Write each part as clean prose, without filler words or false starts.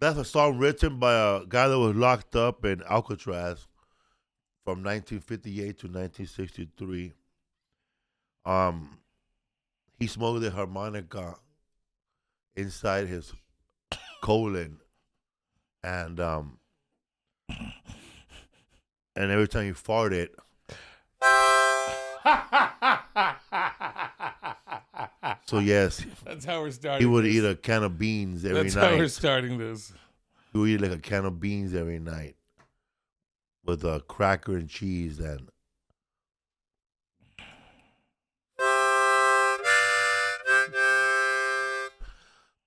That's a song written by a guy that was locked up in Alcatraz from 1958 to 1963. He smoked the harmonica inside his colon, and every time he farted, so yes, that's how we're starting. he would eat a can of beans every night. That's how we're starting this. He would eat like a can of beans every night with a cracker and cheese and.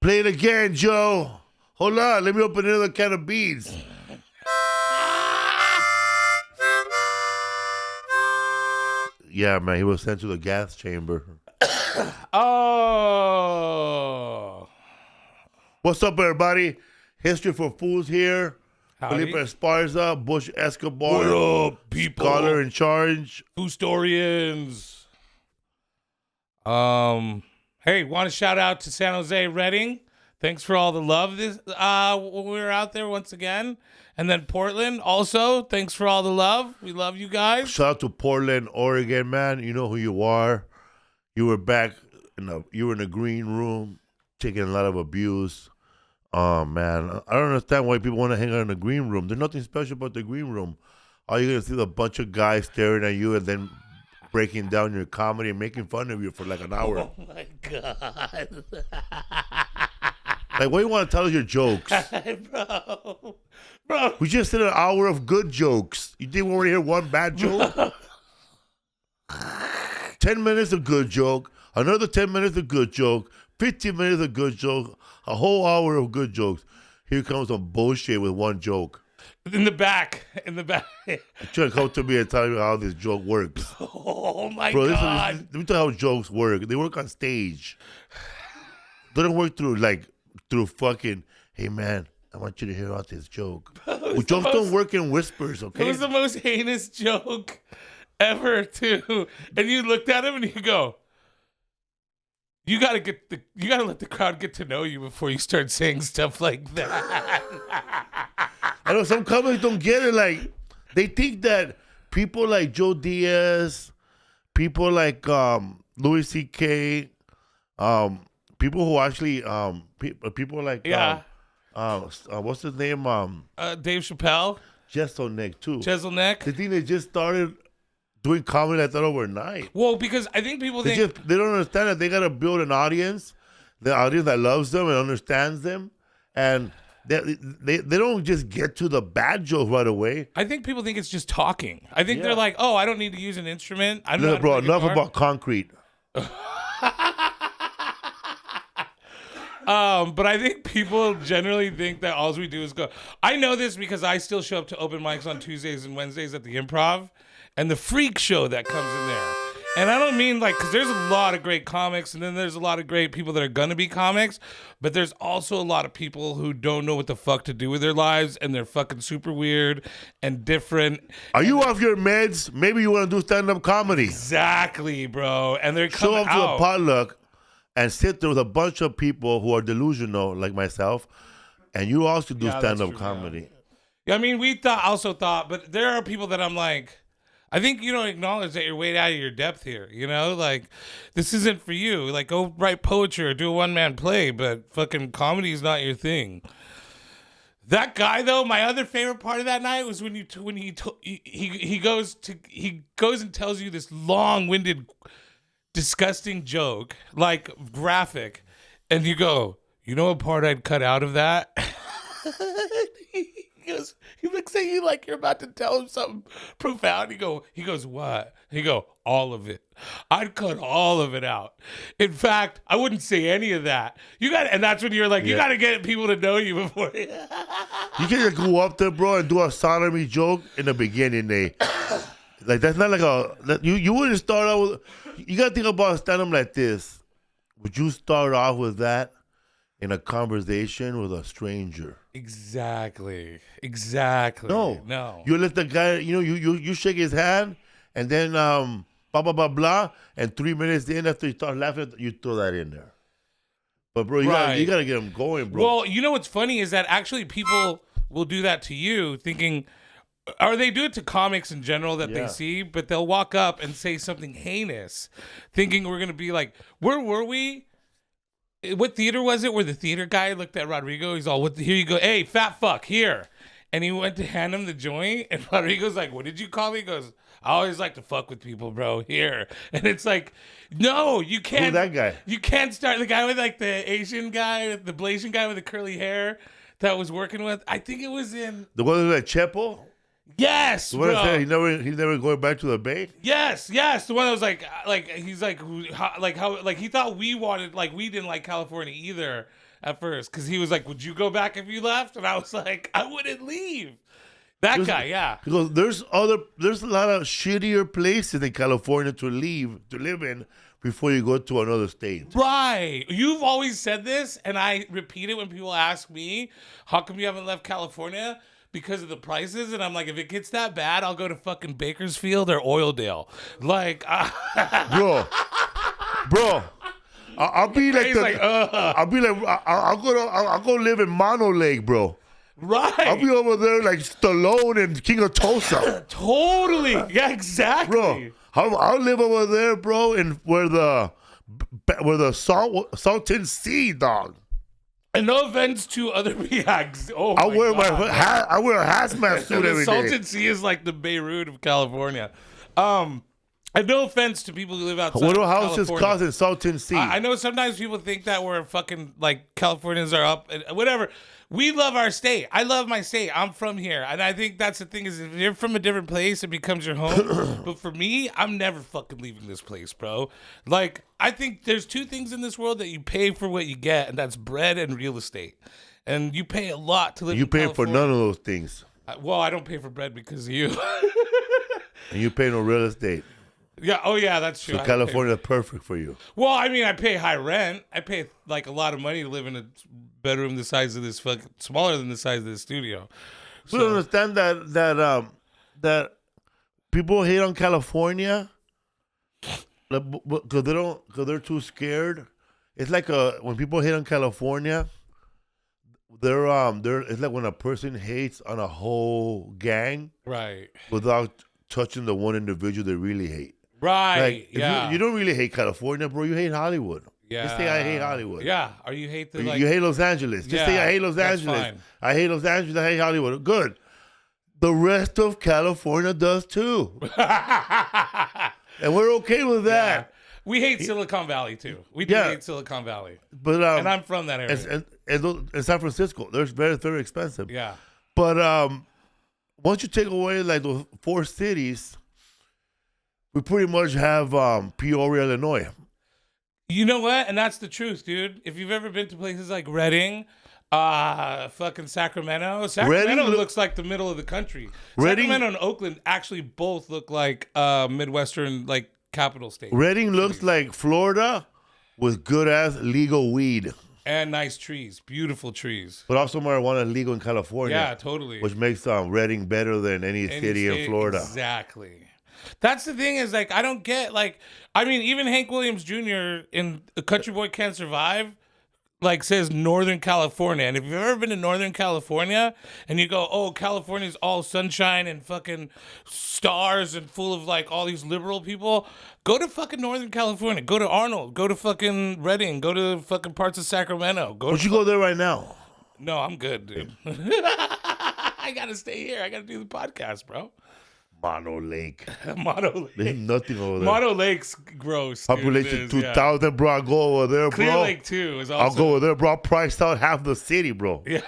Play it again, Joe. Hold on, let me open another can of beans. Yeah, man, he was sent to the gas chamber. Oh. What's up, everybody? History for Fools here. Howdy. Felipe Esparza, Butch Escobar. What up, people? Scholar in charge. Foostorians. Hey, want to shout out to San Jose Redding. Thanks for all the love this when we were out there once again. And then Portland also, thanks for all the love. We love you guys. Shout out to Portland, Oregon, man. You know who you are. You were back you were in the green room taking a lot of abuse. Oh man, I don't understand why people want to hang out in the green room. There's nothing special about the green room. All you're gonna see is a bunch of guys staring at you and then breaking down your comedy and making fun of you for like an hour. Oh my God. Like, what do you want to tell us your jokes? Bro. We just did an hour of good jokes. You think we want to hear one bad joke? 10 minutes of good joke, another 10 minutes of good joke, 15 minutes of good joke, a whole hour of good jokes. Here comes some bullshit with one joke. In the back. You're trying to come to me and tell me how this joke works. Oh my Bro, God. Let me tell you how jokes work. They work on stage. They don't work through fucking, hey man, I want you to hear out this joke. Well, jokes don't work in whispers, okay? It was the most heinous joke ever, too. And you looked at him and you go, you gotta let the crowd get to know you before you start saying stuff like that. I know some comics don't get it. Like, they think that people like Joe Diaz, people like Louis C.K., people who actually people like what's his name? Dave Chappelle, Jeselnik too. Jeselnik. They think they just started doing comedy like that overnight. Well, because I think people think They don't understand that they gotta build an audience, the audience that loves them and understands them, and they don't just get to the bad joke right away. I think people think it's just talking. I think they're like, oh, I don't need to use an instrument. I don't know. Bro, enough about concrete. But I think people generally think that all we do is go. I know this because I still show up to open mics on Tuesdays and Wednesdays at the Improv and the freak show that comes in there. And I don't mean like, because there's a lot of great comics and then there's a lot of great people that are going to be comics, but there's also a lot of people who don't know what the fuck to do with their lives and they're fucking super weird and different. Are you off your meds? Maybe you want to do stand-up comedy. Exactly, bro. And they're Show coming up to out. a potluck and sit there with a bunch of people who are delusional like myself, and you also do stand-up comedy. Yeah, I mean, we also thought, but there are people that I'm like, I think you don't acknowledge that you're way out of your depth here, you know? Like, this isn't for you. Like, go write poetry or do a one-man play, but fucking comedy is not your thing. That guy, though, my other favorite part of that night was when he goes and tells you this long-winded, disgusting joke, like graphic, and you go, you know what part I'd cut out of that? He looks at you like you're about to tell him something profound. He goes, what? He go, all of it. I'd cut all of it out. In fact, I wouldn't say any of that. And that's when you're like, you got to get people to know you before. You can just go up there, bro, and do a sodomy joke in the beginning. Like, that's not like you wouldn't start out with, you got to think about stand-up like this. Would you start off with that in a conversation with a stranger? Exactly. No. You let the guy, you shake his hand, and then blah, blah, blah, blah, and 3 minutes in after you start laughing, you throw that in there. But bro, you gotta get them going, bro. Well, you know what's funny is that actually people will do that to you, thinking, or they do it to comics in general that they see, but they'll walk up and say something heinous, thinking we're gonna be like, where were we? What theater was it? Where the theater guy looked at Rodrigo, he's all, here you go, hey, fat fuck, here. And he went to hand him the joint, and Rodrigo's like, what did you call me? He goes, I always like to fuck with people, bro, here. And it's like, no, you can't. Who's that guy? You can't start, the guy with like the Asian guy, the Blasian guy with the curly hair that was working with, I think it was in. The one with Chepo? Yes, the one bro. That said he's never going back to the Bay? Yes, the one that was like he's like how he thought we wanted, like we didn't like California either at first, because he was like, would you go back if you left? And I was like, I wouldn't leave. That guy, yeah. Because there's a lot of shittier places in California to live in before you go to another state. Right. You've always said this, and I repeat it when people ask me, how come you haven't left California? Because of the prices. And I'm like, if it gets that bad, I'll go to fucking Bakersfield or Oildale. Like, bro. I'll be like, I'll go live in Mono Lake, bro. Right. I'll be over there like Stallone and King of Tulsa. Totally. Yeah, exactly. Bro, I'll live over there, bro, in where the Salton Sea, dog. And no offense to other BX. Oh, I wear a hazmat suit every day. Salton Sea is like the Beirut of California. And no offense to people who live outside What of are houses California. cost in Salton Sea? I know sometimes people think that we're fucking, like, Californians are up, and whatever. We love our state. I love my state. I'm from here. And I think that's the thing, is if you're from a different place, it becomes your home. But for me, I'm never fucking leaving this place, bro. Like, I think there's two things in this world that you pay for what you get, and that's bread and real estate. And you pay a lot to live in California. You pay for none of those things. Well, I don't pay for bread because of you. And you pay no real estate. Yeah. Oh, yeah, that's true. So California is perfect for you. Well, I mean, I pay high rent. I pay like a lot of money to live in a bedroom the size of this, smaller than the size of this studio. So you understand that people hate on California because they're too scared. It's like when people hate on California, it's like when a person hates on a whole gang, right, without touching the one individual they really hate. Right. Like, you don't really hate California, bro. You hate Hollywood. Yeah. Just say I hate Hollywood. Yeah. Or you hate the, you hate Los Angeles. Just say I hate Los Angeles. Fine. I hate Los Angeles. I hate Hollywood. Good. The rest of California does too. And we're okay with that. Yeah. We hate Silicon Valley too. We do hate Silicon Valley. But and I'm from that area. And San Francisco, they're very expensive. Yeah. But once you take away like those four cities, we pretty much have Peoria, Illinois. You know what? And that's the truth, dude. If you've ever been to places like Redding, fucking Sacramento looks like the middle of the country. Sacramento and Oakland actually both look like Midwestern, like, capital state. Redding looks like Florida with good-ass legal weed. And nice trees. Beautiful trees. But also marijuana legal in California. Yeah, totally. Which makes Redding better than any city in Florida. Exactly. That's the thing, is like, I don't get, like, I mean, even Hank Williams Jr. in A Country Boy Can't Survive, like, says Northern California. And if you've ever been to Northern California and you go, oh, California's all sunshine and fucking stars and full of, like, all these liberal people, go to fucking Northern California. Go to Arnold. Go to fucking Redding. Go to fucking parts of Sacramento. Would you go there right now? No, I'm good, dude. I got to stay here. I got to do the podcast, bro. Mono Lake. Mono Lake. There's nothing over there. Mono Lake's gross. Population 2,000, bro. I'll go over there, bro. Clear Lake 2 is also. I'll go over there, bro. I'll price out half the city, bro. Yeah.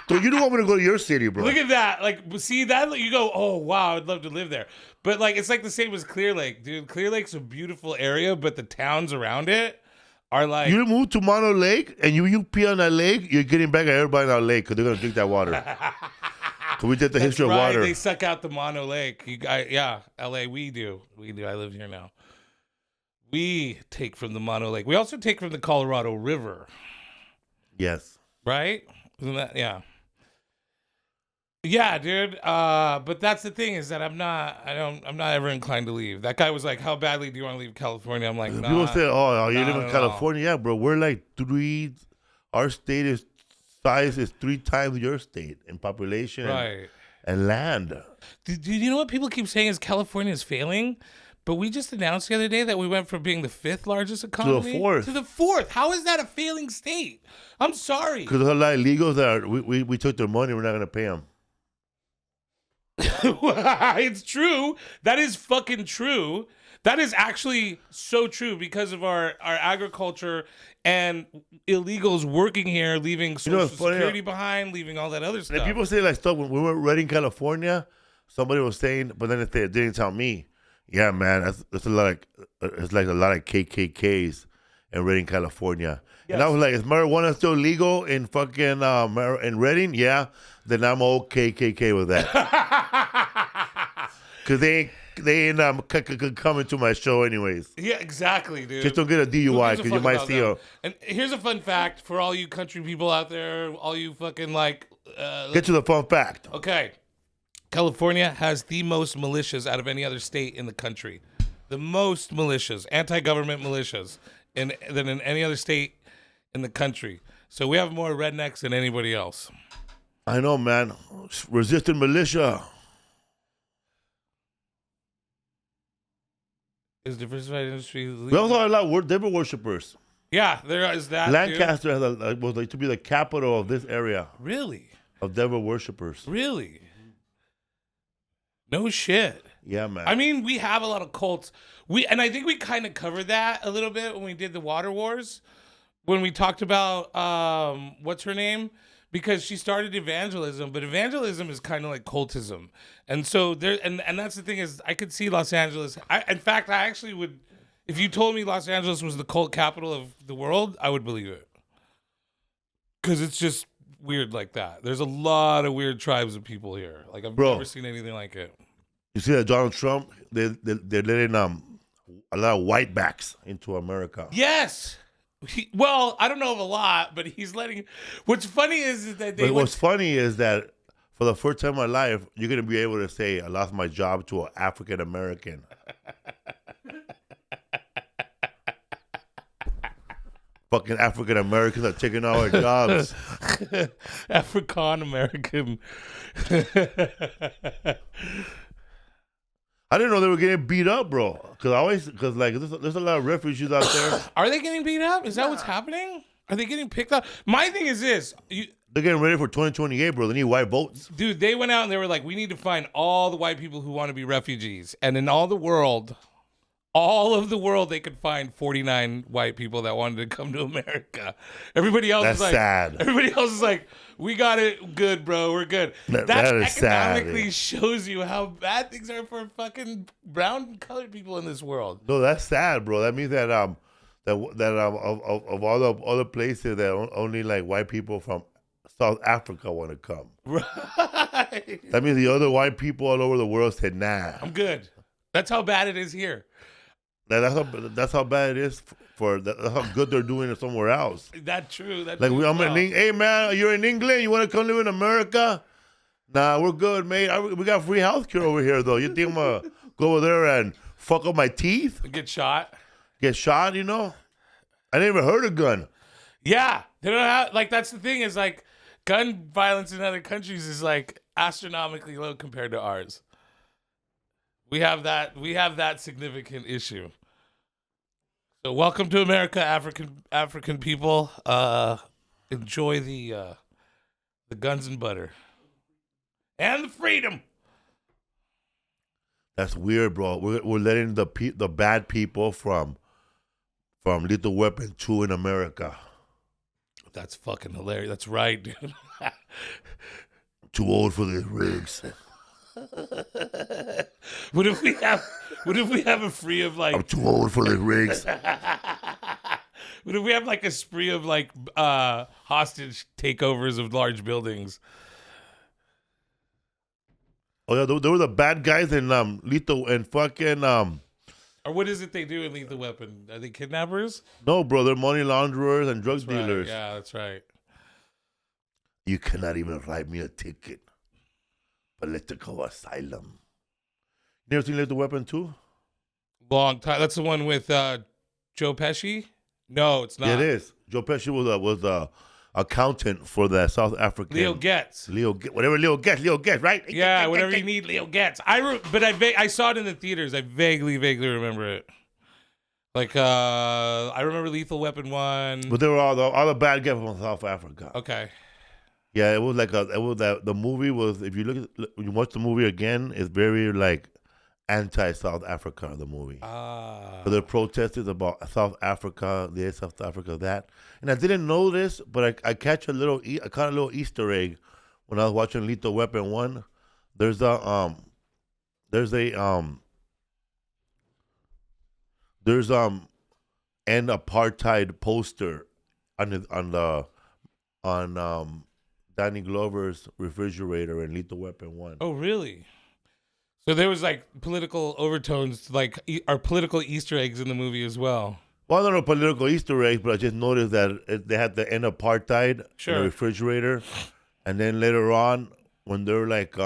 So you don't want me to go to your city, bro. Look at that. Like, see that? You go, oh, wow, I'd love to live there. But, like, it's like the same as Clear Lake, dude. Clear Lake's a beautiful area, but the towns around it are like. You move to Mono Lake and you pee on that lake, you're getting back at everybody in that lake because they're going to drink that water. So we did the history of water. They suck out the Mono Lake. LA, we do. I live here now. We take from the Mono Lake. We also take from the Colorado River. Yes. Right? Isn't that? Yeah. Yeah, dude. But that's the thing is that I'm not ever inclined to leave. That guy was like, "How badly do you want to leave California?" I'm like, People "Nah, say, "Oh, you live not in at all." California?" Yeah, bro. We're like three. Our state is size is 3 times your state in population Right. and land. Do you know what people keep saying is California is failing? But we just announced the other day that we went from being the 5th largest economy fourth. to the 4th. How is that a failing state? I'm sorry. Because there's a lot of illegals that we took their money. We're not gonna pay them. It's true. That is fucking true. That is actually so true because of our agriculture and illegals working here, leaving Social Security behind, leaving all that other stuff. And people say like stuff when we were in Redding, California. Somebody was saying, but then they didn't tell me. Yeah, man, that's a lot of it's like a lot of KKKs in Redding, California. Yes. And I was like, is marijuana still legal in fucking in Redding? Yeah, then I'm all KKK with that. Because they ain't coming to my show anyways. Yeah, exactly, dude. Just don't get a DUI because you might see a. And here's a fun fact for all you country people out there, all you fucking like. Get to the fun fact. Okay. California has the most militias out of any other state in the country. The most militias, anti-government militias, than in any other state in the country. So we have more rednecks than anybody else. I know, man. Resistant militia. Is diversified industry? We also have a lot of devil worshippers. Yeah, there is that. Lancaster was like to be the capital of this area. Really? Of devil worshippers. Really? No shit. Yeah, man. I mean, we have a lot of cults. And I think we kind of covered that a little bit when we did the Water Wars, when we talked about what's her name, because she started evangelism, but evangelism is kind of like cultism, and so there, and that's the thing is, I could see Los Angeles. In fact, I actually would, if you told me Los Angeles was the cult capital of the world, I would believe it, because it's just weird like that. There's a lot of weird tribes of people here. Like I've never seen anything like it. You see that Donald Trump, they're letting a lot of whitebacks into America. Yes. Well, I don't know of a lot, but he's letting. What's funny is that what's funny is that for the first time in my life, you're gonna be able to say I lost my job to an African American. Fucking African Americans are taking all our jobs. African American. I didn't know they were getting beat up, bro. Because there's a lot of refugees out there. Are they getting beat up? Is that what's happening? Are they getting picked up? My thing is this. They're getting ready for 2028, bro. They need white votes. Dude, they went out and they were like, we need to find all the white people who want to be refugees. And in all of the world, they could find 49 white people that wanted to come to America. Everybody else is like, sad. Everybody else is like, we got it good, bro. We're good. That economically shows you how bad things are for fucking brown and colored people in this world. No, that's sad, bro. That means that of all the other places that only like white people from South Africa want to come. Right. That means the other white people all over the world said, nah. I'm good. That's how bad it is here. That's how bad it is that's how good they're doing it somewhere else. That's true. Hey man, you're in England. You want to come live in America? Nah, we're good, mate. We got free healthcare over here, though. You think I'm gonna go over there and fuck up my teeth? Get shot? Get shot? You know? I never heard of gun. Yeah, they don't have that's the thing is like gun violence in other countries is like astronomically low compared to ours. We have that significant issue. So welcome to America, African people. Enjoy the guns and butter. And the freedom. That's weird, bro. We're letting the bad people from Lethal Weapon 2 in America. That's fucking hilarious. That's right, dude. Too old for these rigs. What if we have a free of like? I'm too old for the rigs. What if we have like a spree of like hostage takeovers of large buildings? Oh yeah, they were the bad guys in Lethal and fucking Or what is it they do in Lethal Weapon? Are they kidnappers? No, bro, they're money launderers and drug dealers. Right. Yeah, that's right. You cannot even write me a ticket. Political Asylum. You never seen Lethal Weapon 2? Long time. That's the one with Joe Pesci? No, it's not. Yeah, it is. Joe Pesci was a accountant for the South African. Leo Getz. Whatever Leo gets, right? Yeah, whatever you need, Leo Getz. I saw it in the theaters. I vaguely remember it. Like, I remember Lethal Weapon 1. But they were all the bad guys from South Africa. Okay. Yeah, it was the movie was, if you when you watch the movie again, it's very like anti-South Africa, the movie. But the protested about South Africa, this, South Africa, that. And I didn't know this, but I caught a little Easter egg when I was watching Lethal Weapon 1. There's an end apartheid poster on Danny Glover's refrigerator in Lethal Weapon 1. Oh, really? So there was like political overtones, like are political Easter eggs in the movie as well. Well, I don't know political Easter eggs, but I just noticed that they had the end apartheid in the refrigerator, and then later on, when they're like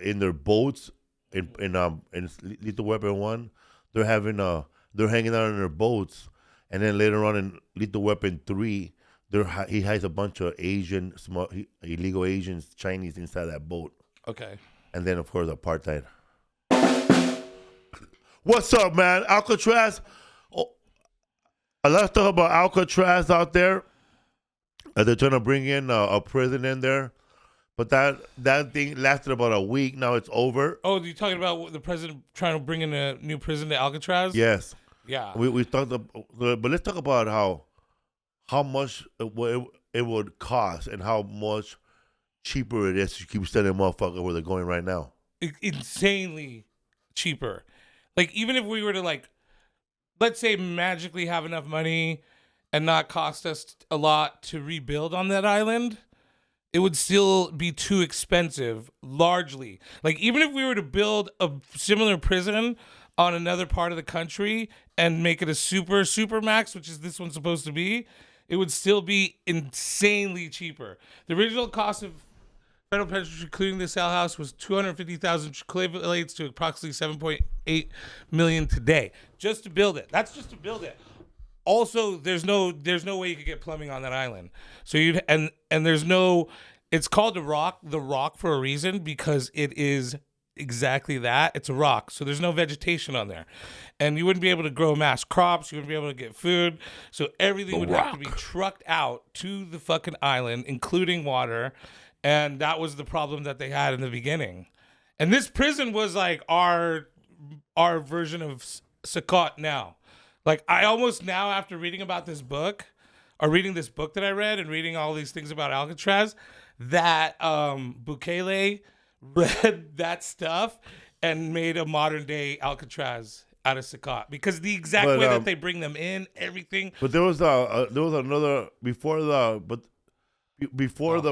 in their boats in Lethal Weapon 1, they're hanging out in their boats, and then later on in Lethal Weapon 3, he has a bunch of illegal Asians, Chinese inside that boat. Okay. And then, of course, apartheid. What's up, man? Alcatraz. Oh, a lot of stuff about Alcatraz out there. They're trying to bring in a prison in there. But that thing lasted about a week. Now it's over. Oh, you're talking about the president trying to bring in a new prison to Alcatraz? Yes. Yeah. We talked about, but let's talk about how much it would cost and how much cheaper it is to keep sending motherfuckers where they're going right now. Insanely cheaper. Like, even if we were to, like, let's say magically have enough money and not cost us a lot to rebuild on that island, it would still be too expensive, largely. Like, even if we were to build a similar prison on another part of the country and make it a super max, which is this one's supposed to be, it would still be insanely cheaper. The original cost of federal penitentiary, including the cell house, was $250,000, which equates to approximately $7.8 million today, just to build it. That's just to build it. Also, there's no way you could get plumbing on that island. So there's no. It's called the Rock for a reason, because it is exactly that. It's a rock, so there's no vegetation on there, and you wouldn't be able to grow mass crops. You wouldn't be able to get food. So everything would have to be trucked out to the fucking island, including water. And that was the problem that they had in the beginning. And this prison was like our version of Sakkot now. Like, I almost now, after reading about this book, or reading this book that I read and reading all these things about Alcatraz, that Bukele read that stuff and made a modern day Alcatraz out of Sakkot, because the exact way that they bring them in, everything. But there was another before the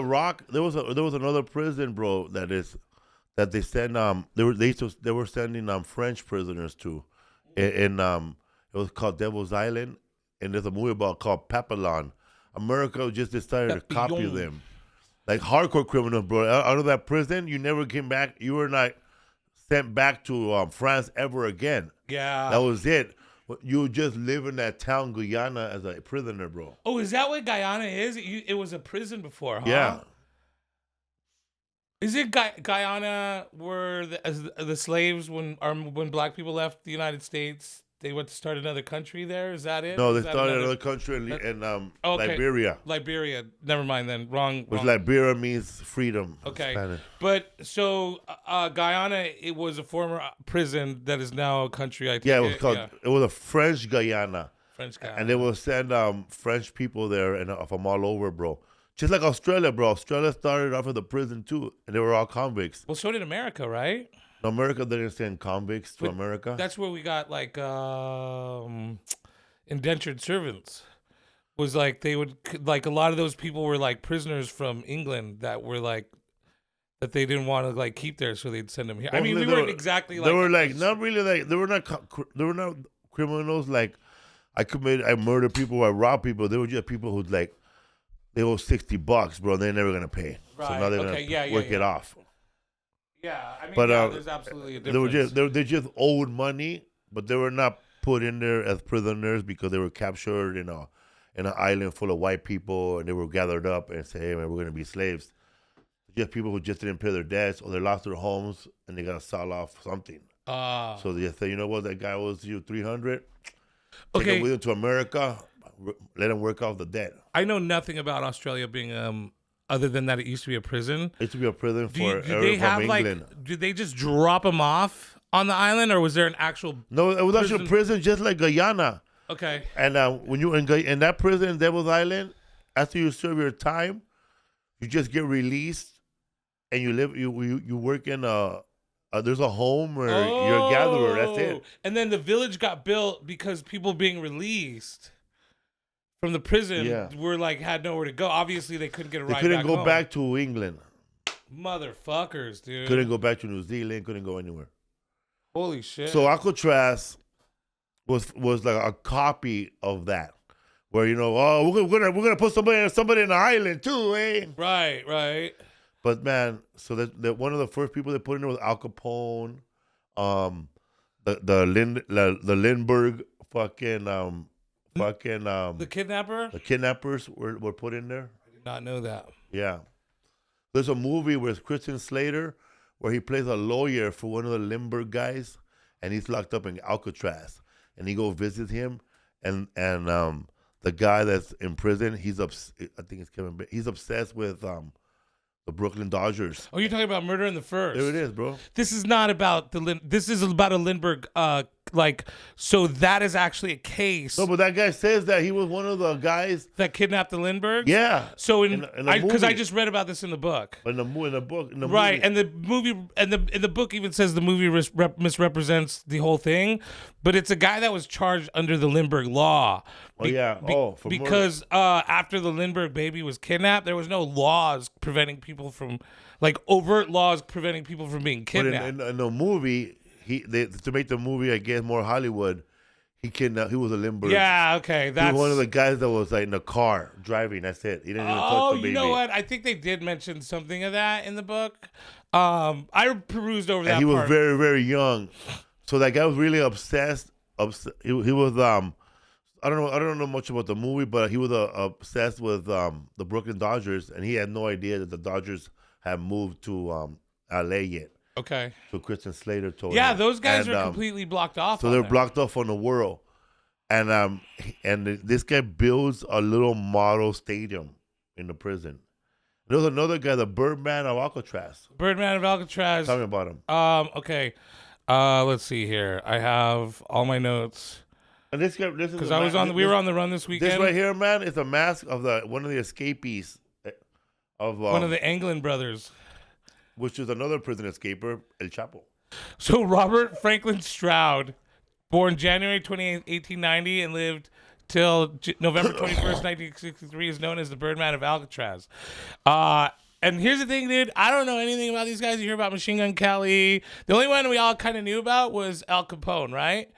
Rock. There was another prison, bro. That they send they were sending French prisoners to, and it was called Devil's Island, and there's a movie about called Papillon. America just decided to copy them, like hardcore criminals, bro. Out of that prison, you never came back. You were not sent back to France ever again. Yeah, that was it. You just live in that town, Guyana, as a prisoner, bro. Oh, is that what Guyana is? It was a prison before, huh? Yeah. Is it Guyana where the slaves, when black people left the United States, they went to start another country there? Is that it? No, they started another country in Liberia. Liberia. Never mind then. Wrong. Liberia means freedom. Okay. Spanish. But so Guyana, it was a former prison that is now a country, I think. Yeah, it was a French Guyana. French Guyana. And they will send French people there from all over, bro. Just like Australia, bro. Australia started off as a prison too, and they were all convicts. Well, so did America, right? America didn't send convicts to America. That's where we got like indentured servants. Was like they would like a lot of those people were like prisoners from England that were like that they didn't want to like keep there, so they'd send them here. I mean, we weren't exactly like they were like not really like they were not criminals like I murdered people, I robbed people. They were just people who like they owe $60, bro. They're never gonna pay, right. so now they're gonna work it off. Yeah, I mean, But there's absolutely a they were difference. they just owed money, but they were not put in there as prisoners because they were captured in an island full of white people, and they were gathered up and say, "Hey man, we're gonna be slaves." Just people who just didn't pay their debts or they lost their homes and they got to sell off something. So they say, you know what, that guy owes you 300. Take Okay. him with him to America. Let him work off the debt. I know nothing about Australia being other than that it used to be a prison. It used to be a prison for Do they have England. did they just drop them off on the island, or was there an actual? No, it was actually a prison just like Guyana. Okay. And when you in that prison, Devil's Island, after you serve your time, you just get released, and you work in there's a home where you're a gatherer. That's it. And then the village got built because people being released from the prison were like had nowhere to go. Obviously, they couldn't get a ride. They couldn't go home. back to England. Motherfuckers, dude. Couldn't go back to New Zealand. Couldn't go anywhere. Holy shit. So Alcatraz was like a copy of that, where we're gonna put somebody in the island too, eh? Right. But man, so that one of the first people they put in there was Al Capone, the Lindbergh the kidnapper. the kidnappers were put in there. I did not know that. Yeah, there's a movie with Christian Slater where he plays a lawyer for one of the Lindbergh guys, and he's locked up in Alcatraz, and he go visit him, and the guy that's in prison, I think it's Kevin. He's obsessed with the Brooklyn Dodgers. Oh, you're talking about Murder in the First. There it is, bro. This is not about this is about a Lindbergh. So that is actually a case. No, but that guy says that he was one of the guys that kidnapped the Lindberghs. Yeah. So because I movie. just read about this in the book. In the book. Right, and the movie and the book even says the movie misrepresents the whole thing, but it's a guy that was charged under the Lindbergh law. Because after the Lindbergh baby was kidnapped, there was no laws preventing people from overt laws preventing people from being kidnapped. But in the movie, to make the movie, I guess, more Hollywood, he was a Lindbergh. Yeah, okay. He was one of the guys that was in the car driving. That's it. He didn't even touch the baby. You know what? I think they did mention something of that in the book. I perused over that. And he was very, very young, so that guy was really obsessed. He was I don't know much about the movie, but he was obsessed with the Brooklyn Dodgers, and he had no idea that the Dodgers had moved to LA yet. Okay. So Christian Slater told him. Yeah, those guys are completely blocked off. So they're blocked off on the world. And this guy builds a little model stadium in the prison. There was another guy, the Birdman of Alcatraz. Birdman of Alcatraz. Tell me about him. Okay. Let's see here. I have all my notes. And this guy, this is because we were on the run this weekend. This right here, man, is a mask of one of the escapees of one of the Anglin brothers, which is another prison escaper, El Chapo. So Robert Franklin Stroud, born January 28th, 1890, and lived till November 21st, 1963, is known as the Birdman of Alcatraz. And here's the thing, dude. I don't know anything about these guys. You hear about Machine Gun Kelly. The only one we all kind of knew about was Al Capone, right?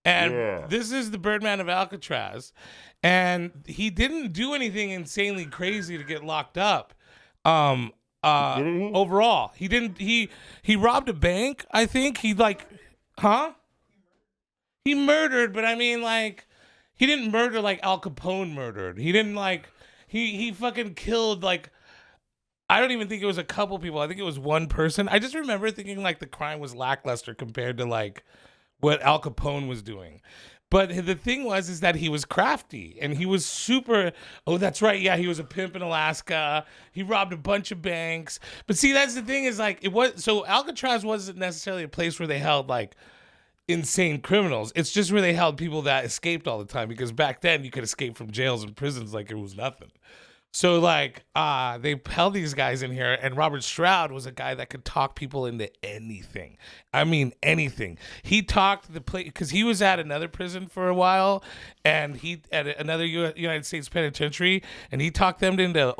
And this is the Birdman of Alcatraz. And he didn't do anything insanely crazy to get locked up. Overall, he didn't. He robbed a bank. I think he He murdered, but I mean, he didn't murder like Al Capone murdered. He didn't he fucking killed I don't even think it was a couple people. I think it was one person. I just remember thinking the crime was lackluster compared to what Al Capone was doing. But the thing was that he was crafty and he was super. Oh, that's right. Yeah, he was a pimp in Alaska. He robbed a bunch of banks. But see, that's the thing is Alcatraz wasn't necessarily a place where they held insane criminals. It's just where they held people that escaped all the time, because back then you could escape from jails and prisons like it was nothing. So they held these guys in here, and Robert Stroud was a guy that could talk people into anything. I mean, anything. He talked the place because he was at another prison for a while, and he at another United States penitentiary, and he talked them into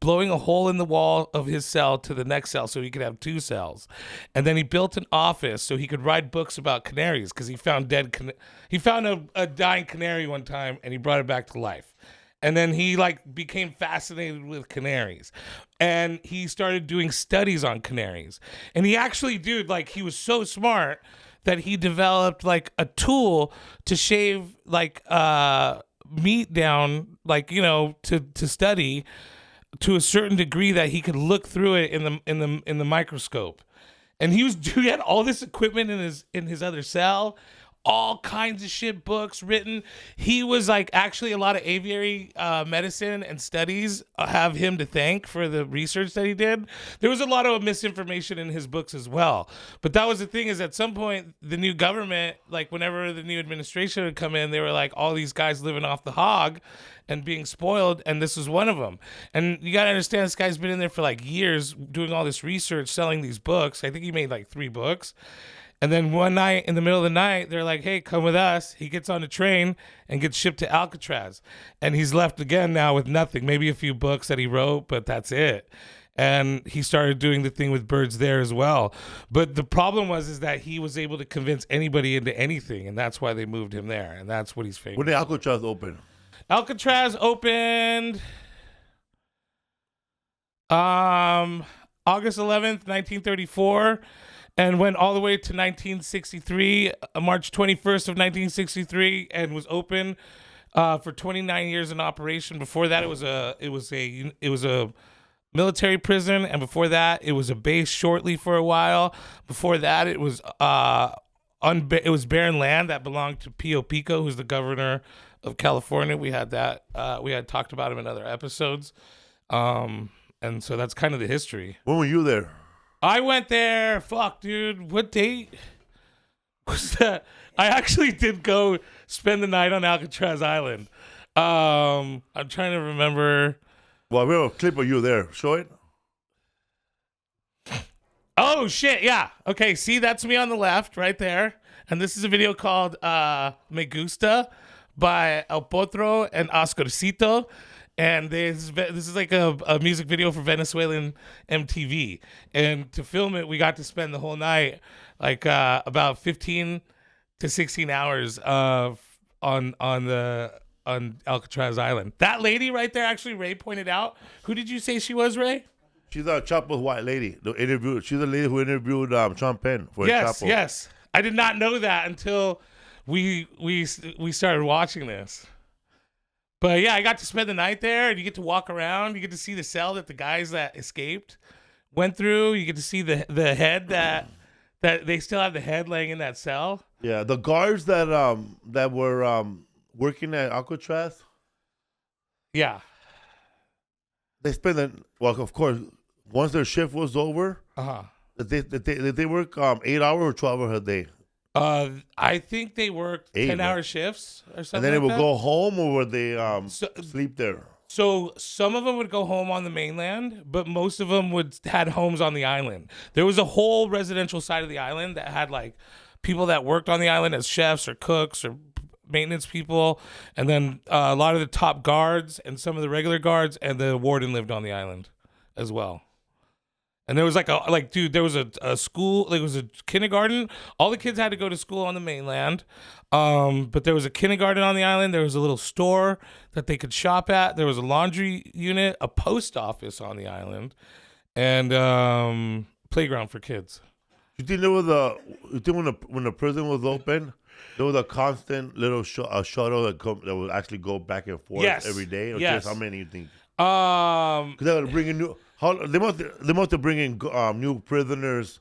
blowing a hole in the wall of his cell to the next cell so he could have two cells. And then he built an office so he could write books about canaries, because he found a dying canary one time, and he brought it back to life. And then he like became fascinated with canaries, and he started doing studies on canaries. And he actually, dude, like he was so smart that he developed like a tool to shave like meat down, like, you know, to study to a certain degree that he could look through it in the microscope. And he had all this equipment in his other cell, all kinds of shit, books written. He was like, actually, a lot of aviary medicine and studies have him to thank for the research that he did. There was a lot of misinformation in his books as well. But that was the thing, is at some point, the new government, like whenever the new administration would come in, they were like, all these guys living off the hog and being spoiled, and this was one of them. And you gotta understand, this guy's been in there for like years doing all this research, selling these books. I think he made like 3 books. And then one night, in the middle of the night, they're like, hey, come with us. He gets on a train and gets shipped to Alcatraz. And he's left again now with nothing, maybe a few books that he wrote, but that's it. And he started doing the thing with birds there as well. But the problem is that he was able to convince anybody into anything, and that's why they moved him there. And that's what he's famous. When did Alcatraz open? Alcatraz opened August 11th, 1934. And went all the way to 1963, March 21st of 1963, and was open for 29 years in operation. Before that, it was a military prison, and before that, it was a base shortly for a while. Before that, it was barren land that belonged to Pio Pico, who's the governor of California. We had talked about him in other episodes, and so that's kind of the history. When were you there? I went there. Fuck, dude. What date was that? I actually did go spend the night on Alcatraz Island. I'm trying to remember. Well, we have a clip of you there. Show it. Oh, shit. Yeah. Okay. See, that's me on the left right there. And this is a video called Me Gusta by El Potro and Oscarcito. And this is like a music video for Venezuelan MTV. And to film it, we got to spend the whole night, like about 15 to 16 hours on Alcatraz Island. That lady right there, actually, Ray pointed out. Who did you say she was, Ray? She's a Chapo's white lady. She's the lady who interviewed Sean Penn for Chapo. Yes. I did not know that until we started watching this. But yeah, I got to spend the night there, and you get to walk around. You get to see the cell that the guys that escaped went through. You get to see the head that they still have the head laying in that cell. Yeah, the guards that were working at Alcatraz. Yeah, they spent well, of course, once their shift was over. They work 8 hours or 12 hours a day. I think they worked 10-hour shifts or something. And then they would go home, or would they sleep there? So some of them would go home on the mainland, but most of them had homes on the island. There was a whole residential side of the island that had like people that worked on the island as chefs or cooks or maintenance people, and then a lot of the top guards and some of the regular guards, and the warden lived on the island as well. And there was there was a school, like it was a kindergarten. All the kids had to go to school on the mainland. But there was a kindergarten on the island. There was a little store that they could shop at. There was a laundry unit, a post office on the island, and playground for kids. You think when the prison was open, there was a constant little shuttle that would actually go back and forth every day? Or just how many you think? Because they would bring in new. They must have bring in new prisoners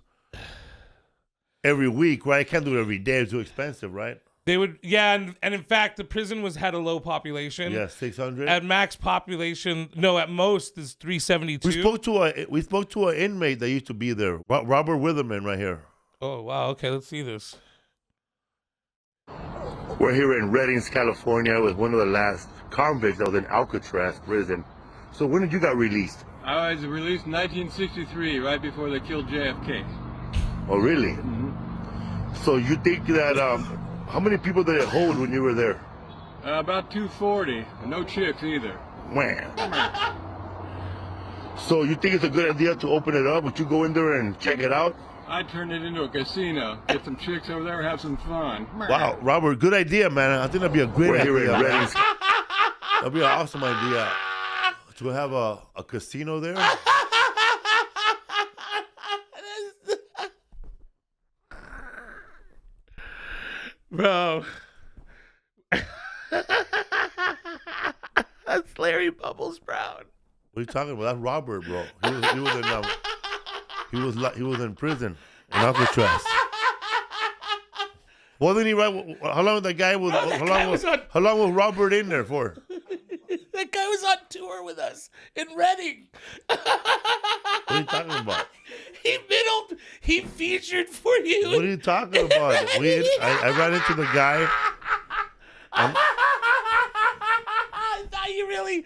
every week, right? I can't do it every day; it's too expensive, right? They would, yeah, and in fact, the prison had a low population. Yeah, 600. At max population, no, at most is 372. We spoke to an inmate that used to be there, Robert Witherman, right here. Oh wow, okay, let's see this. We're here in Reddings, California, with one of the last convicts that was in Alcatraz prison. So when did you got released? I was released in 1963, right before they killed JFK. Oh, really? Mm-hmm. So you think that, how many people did it hold when you were there? About 240, and no chicks either. Wham. So you think it's a good idea to open it up? Would you go in there and check it out? I'd turn it into a casino, get some chicks over there, have some fun. Wow, Robert, good idea, man. I think that'd be a great idea. That'd be an awesome idea to have a casino there. Bro. That's Larry Bubbles Brown. What are you talking about? That's Robert, bro. He was in prison in Alcatraz. Wasn't he right? How long that guy was? How long was Robert in there for? That guy was on tour with us in Reading. What are you talking about? He featured for you. What are you talking about? I ran into the guy. I thought you really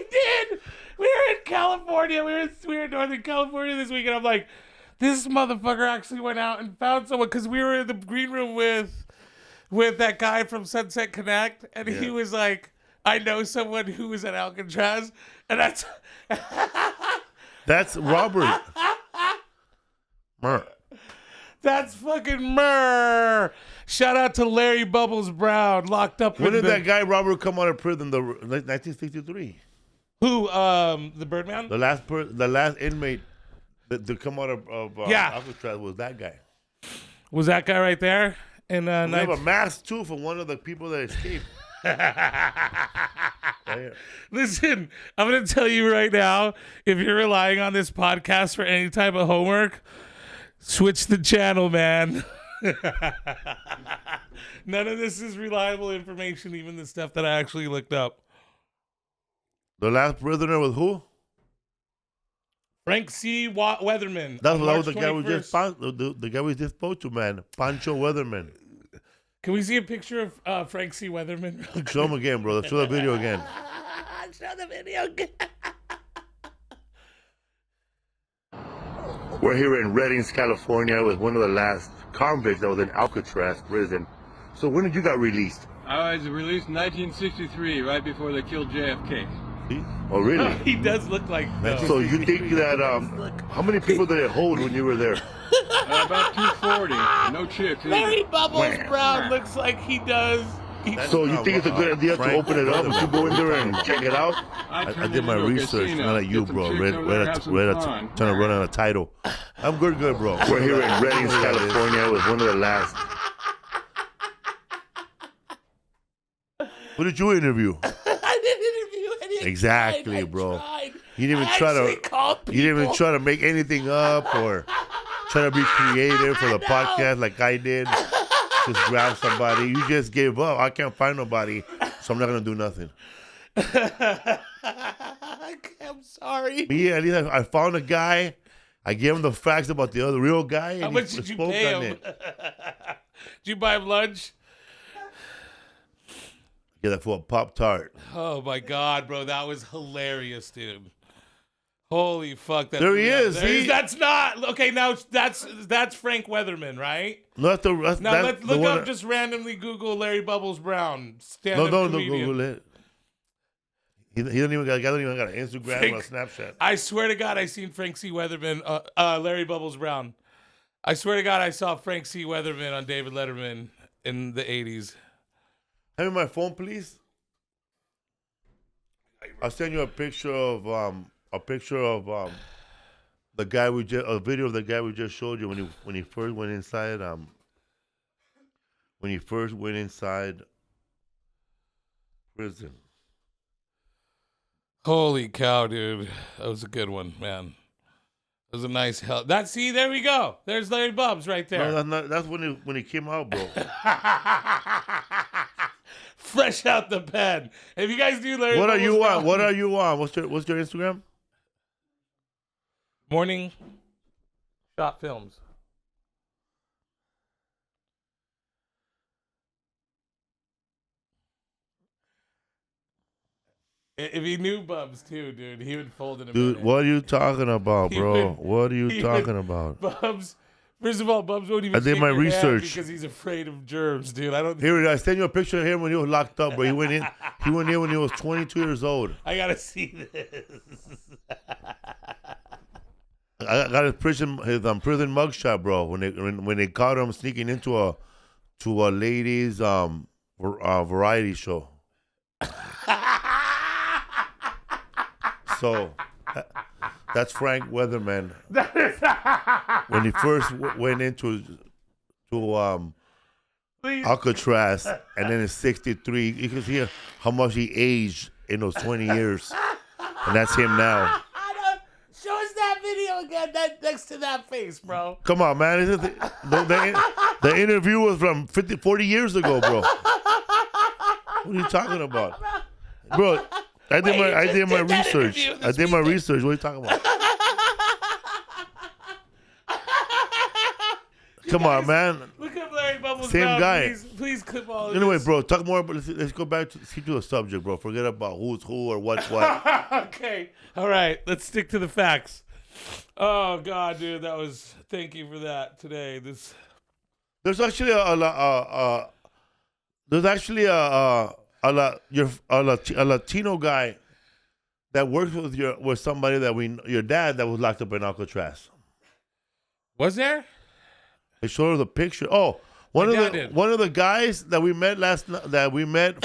did. We were in California. We were in Northern California this week, and I'm like, this motherfucker actually went out and found someone, because we were in the green room with that guy from Sunset Connect, and he was like, I know someone who was at Alcatraz, and that's Robert. Murr. That's fucking murr. Shout out to Larry Bubbles Brown, locked up. When did that guy Robert come out of prison? 1963. Who? The Birdman. The last inmate to come out of Alcatraz was that guy. Was that guy right there? And we have a mask too for one of the people that escaped. Listen, I'm going to tell you right now, if you're relying on this podcast for any type of homework, switch the channel, man. None of this is reliable information, even the stuff that I actually looked up. The last prisoner was who? Frank C. Weatherman. That was the guy we just the guy we just spoke to, man. Pancho Weatherman. Can we see a picture of Frank C. Weatherman? Show him again, brother. Show the video again. Show the video again. We're here in Redding, California, with one of the last convicts that was in Alcatraz prison. So when did you got released? I was released in 1963, right before they killed JFK. Oh, really? He does look like. So you think that how many people did it hold when you were there? About 240. No chicks. Larry Bubbles Brown looks like he does. So you think it's a good idea to open it up and to go in there and check it out? I did my research, not like you, bro. We're trying to run on a title. I'm good, bro. We're here in Redding, California, with one of the last. Who did you interview? I didn't interview anything. Exactly, bro. You didn't even try to make anything up or try to be creative for the podcast like I did. Just grab somebody. You just gave up. I can't find nobody, so I'm not gonna do nothing. I'm sorry. But yeah, at least I found a guy. I gave him the facts about the other real guy. How much did you pay him? Did you buy him lunch? Yeah, that for a Pop-Tart. Oh my God, bro, that was hilarious, dude. Holy fuck! There he is. That's not okay. Now that's Frank Weatherman, right? No, let's look up. Just randomly Google Larry Bubbles Brown. No, Google it. He doesn't even got an Instagram or a Snapchat. I swear to God, I seen Frank C. Weatherman, Larry Bubbles Brown. I swear to God, I saw Frank C. Weatherman on David Letterman in the 80s. Have me my phone, please. I'll send you a picture of the guy a video of the guy we just showed you when he first went inside prison. Holy cow, dude. That was a good one, man. It was a nice help. There we go. There's Larry Bubs right there. No, that's when he came out, bro. Fresh out the pen. If you guys do Larry What Bubbles are you Brown, on? What are you on? What's your Instagram? Morning Shot Films. If he knew Bubs too, dude, he would fold in a minute. Dude, what are you talking about, bro? What are you talking about? Bubs, first of all, Bubs won't even. I did my research because he's afraid of germs, dude. I don't. Here, I sent you a picture of him when he was locked up, bro. He went in when he was 22 years old. I gotta see this. I got his prison mugshot, bro. When they caught him sneaking into a ladies variety show. So that's Frank Weatherman. When he first went into Alcatraz, and then in '63, you can see how much he aged in those 20 years, and that's him now. Show us that video again, that next to that face, bro. Come on, man. The interview was from 40 years ago, bro. What are you talking about? Bro, I did my research. I did my research. What are you talking about? Come on, man. Look up Larry Bubbles. Same mouth. guy. Please clip all of Anyway, this. bro, talk more. But let's go back to the subject, bro. Forget about who's who or what's what. Okay. All right. Let's stick to the facts. Oh God, dude, that was. Thank you for that today. There's actually a Latino guy that works with somebody your dad that was locked up in Alcatraz. Was there? They showed her the picture. Oh, one of the guys that we met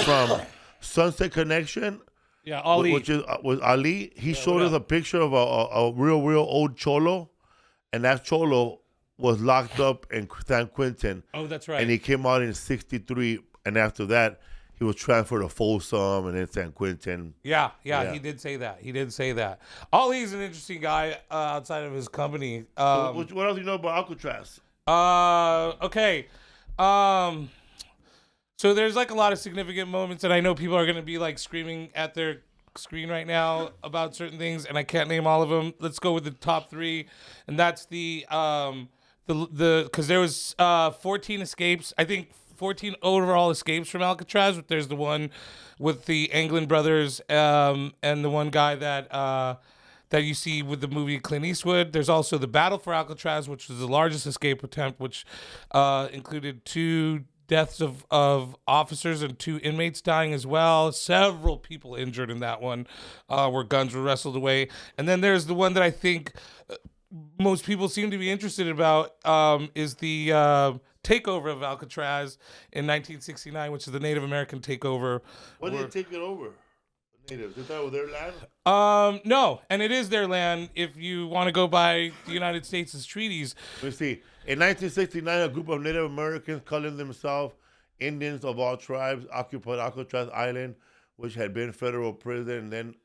from Sunset Connection. Yeah, Ali. Which was Ali. He showed us a picture of a real old cholo, and that cholo was locked up in San Quentin. Oh, that's right. And he came out in '63, and after that, he was transferred to Folsom and then San Quentin. Yeah, he did say that. Ali's an interesting guy outside of his company. What else do you know about Alcatraz? Okay. So there's like a lot of significant moments, and I know people are going to be like screaming at their screen right now about certain things, and I can't name all of them. Let's go with the top three, and that's because there was 14 escapes. I think 14 overall escapes from Alcatraz. But there's the one with the Anglin brothers, and the one guy that you see with the movie Clint Eastwood. There's also the Battle for Alcatraz, which was the largest escape attempt, which included 2 deaths of officers and 2 inmates dying as well. Several people injured in that one, where guns were wrestled away. And then there's the one that I think most people seem to be interested about, is the takeover of Alcatraz in 1969, which is the Native American takeover. When did they take it over? The natives? Is that their land? No, and it is their land if you want to go by the United States' treaties. Let me see. In 1969, a group of Native Americans calling themselves Indians of all tribes occupied Alcatraz Island, which had been federal prison and then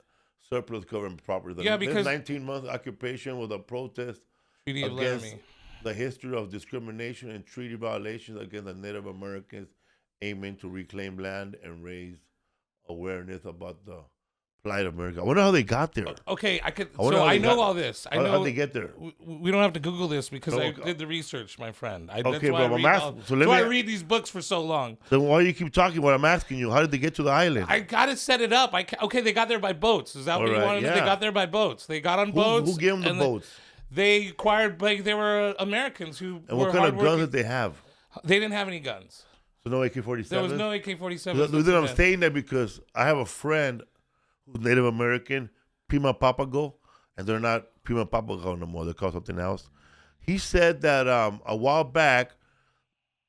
surplus government property. Yeah, because 19-month occupation was a protest Treaty of against Laramie. the history of discrimination and treaty violations against the Native Americans, aiming to reclaim land and raise awareness about the plight of America. I wonder how they got there. Okay, I know all this. I How know they get there? we don't have to Google this because I Okay. did the research, my friend. That's Okay, why but I I'm read asking- so let that's why I me- read these books for so long. Then why do you keep talking when I'm asking you? How did they get to the island? I gotta set it up. Okay, they got there by boats. Is that what you Alright, wanted? yeah. They got there by boats. They got on boats. Who gave them the and boats? They acquired, like, they were Americans who And were what kind of guns hardworking. did they have? They didn't have any guns. So no AK-47? There was no AK-47. The reason I'm saying that because I have a friend who's Native American, Pima Papago, and they're not Pima Papago no more. They're called something else. He said that a while back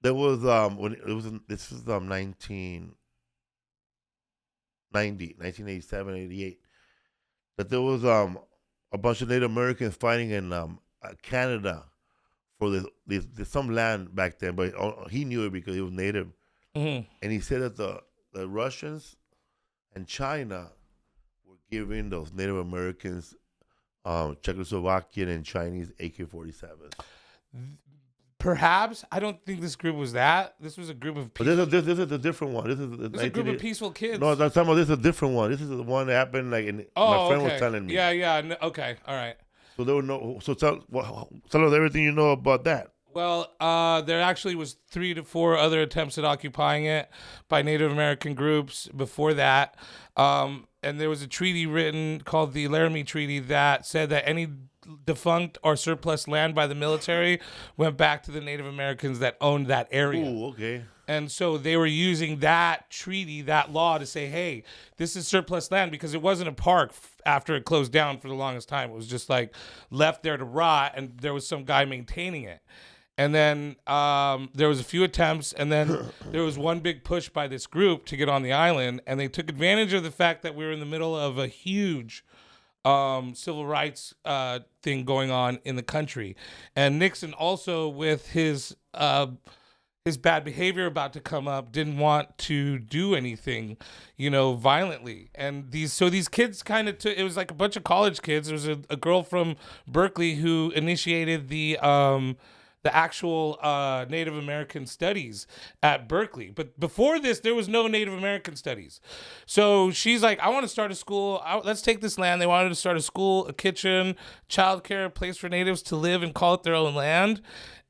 there was this was 1987, 88, that there was a bunch of Native Americans fighting in Canada for some land back then, but he knew it because he was Native. Mm-hmm. And he said that the Russians and China were giving those Native Americans Czechoslovakian and Chinese AK-47s. Perhaps. I don't think this group was that. This was a group of But peaceful, this is a different one. This is a group of peaceful kids. No, that's talking about this is a different one. This is the one that happened my friend was telling me. Yeah. No, okay. All right. So there were no. So tell us everything you know about that. Well, there actually was 3 to 4 other attempts at occupying it by Native American groups before that. And there was a treaty written called the Laramie Treaty that said that any defunct or surplus land by the military went back to the Native Americans that owned that area. Ooh, okay. And so they were using that treaty, that law, to say, hey, this is surplus land, because it wasn't a park after it closed down for the longest time. It was just like left there to rot, and there was some guy maintaining it. And then there was a few attempts, and then there was one big push by this group to get on the island, and they took advantage of the fact that we were in the middle of a huge civil rights thing going on in the country. And Nixon also, with his bad behavior about to come up, didn't want to do anything, violently. And these kids kind of it was like a bunch of college kids. There was a girl from Berkeley who initiated the actual Native American studies at Berkeley. But before this, there was no Native American studies. So she's like, I want to start a school. Let's take this land. They wanted to start a school, a kitchen, childcare, a place for natives to live and call it their own land.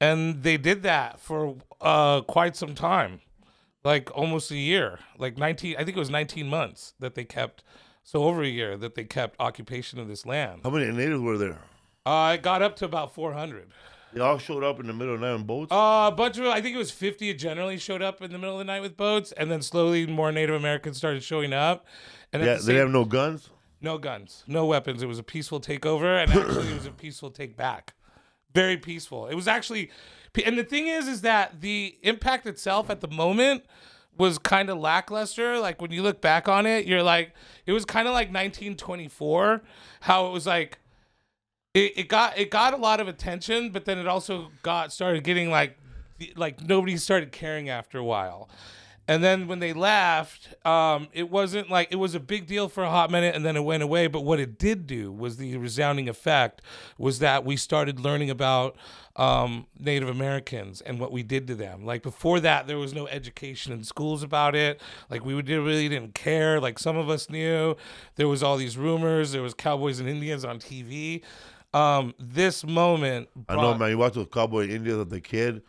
And they did that for quite some time, like almost a year, I think it was 19 months that they kept, so over a year that they kept occupation of this land. How many natives were there? It got up to about 400. They all showed up in the middle of the night on boats? A bunch of, I think it was 50 generally showed up in the middle of the night with boats, and then slowly more Native Americans started showing up. And Yeah, they have no guns? No guns, no weapons. It was a peaceful takeover, and actually it was a peaceful take back. Very peaceful. It was actually, and the thing is that the impact itself at the moment was kind of lackluster. Like when you look back on it, you're like, it was kind of like 1924, how it was like, It got a lot of attention, but then it also started getting like nobody started caring after a while. And then when they left, it wasn't like, it was a big deal for a hot minute and then it went away. But what it did do was the resounding effect was that we started learning about Native Americans and what we did to them. Like before that, there was no education in schools about it. Like we really didn't care. Like some of us knew. There was all these rumors. There was cowboys and Indians on TV. This moment I know, man. You watch those cowboy Indians as a kid,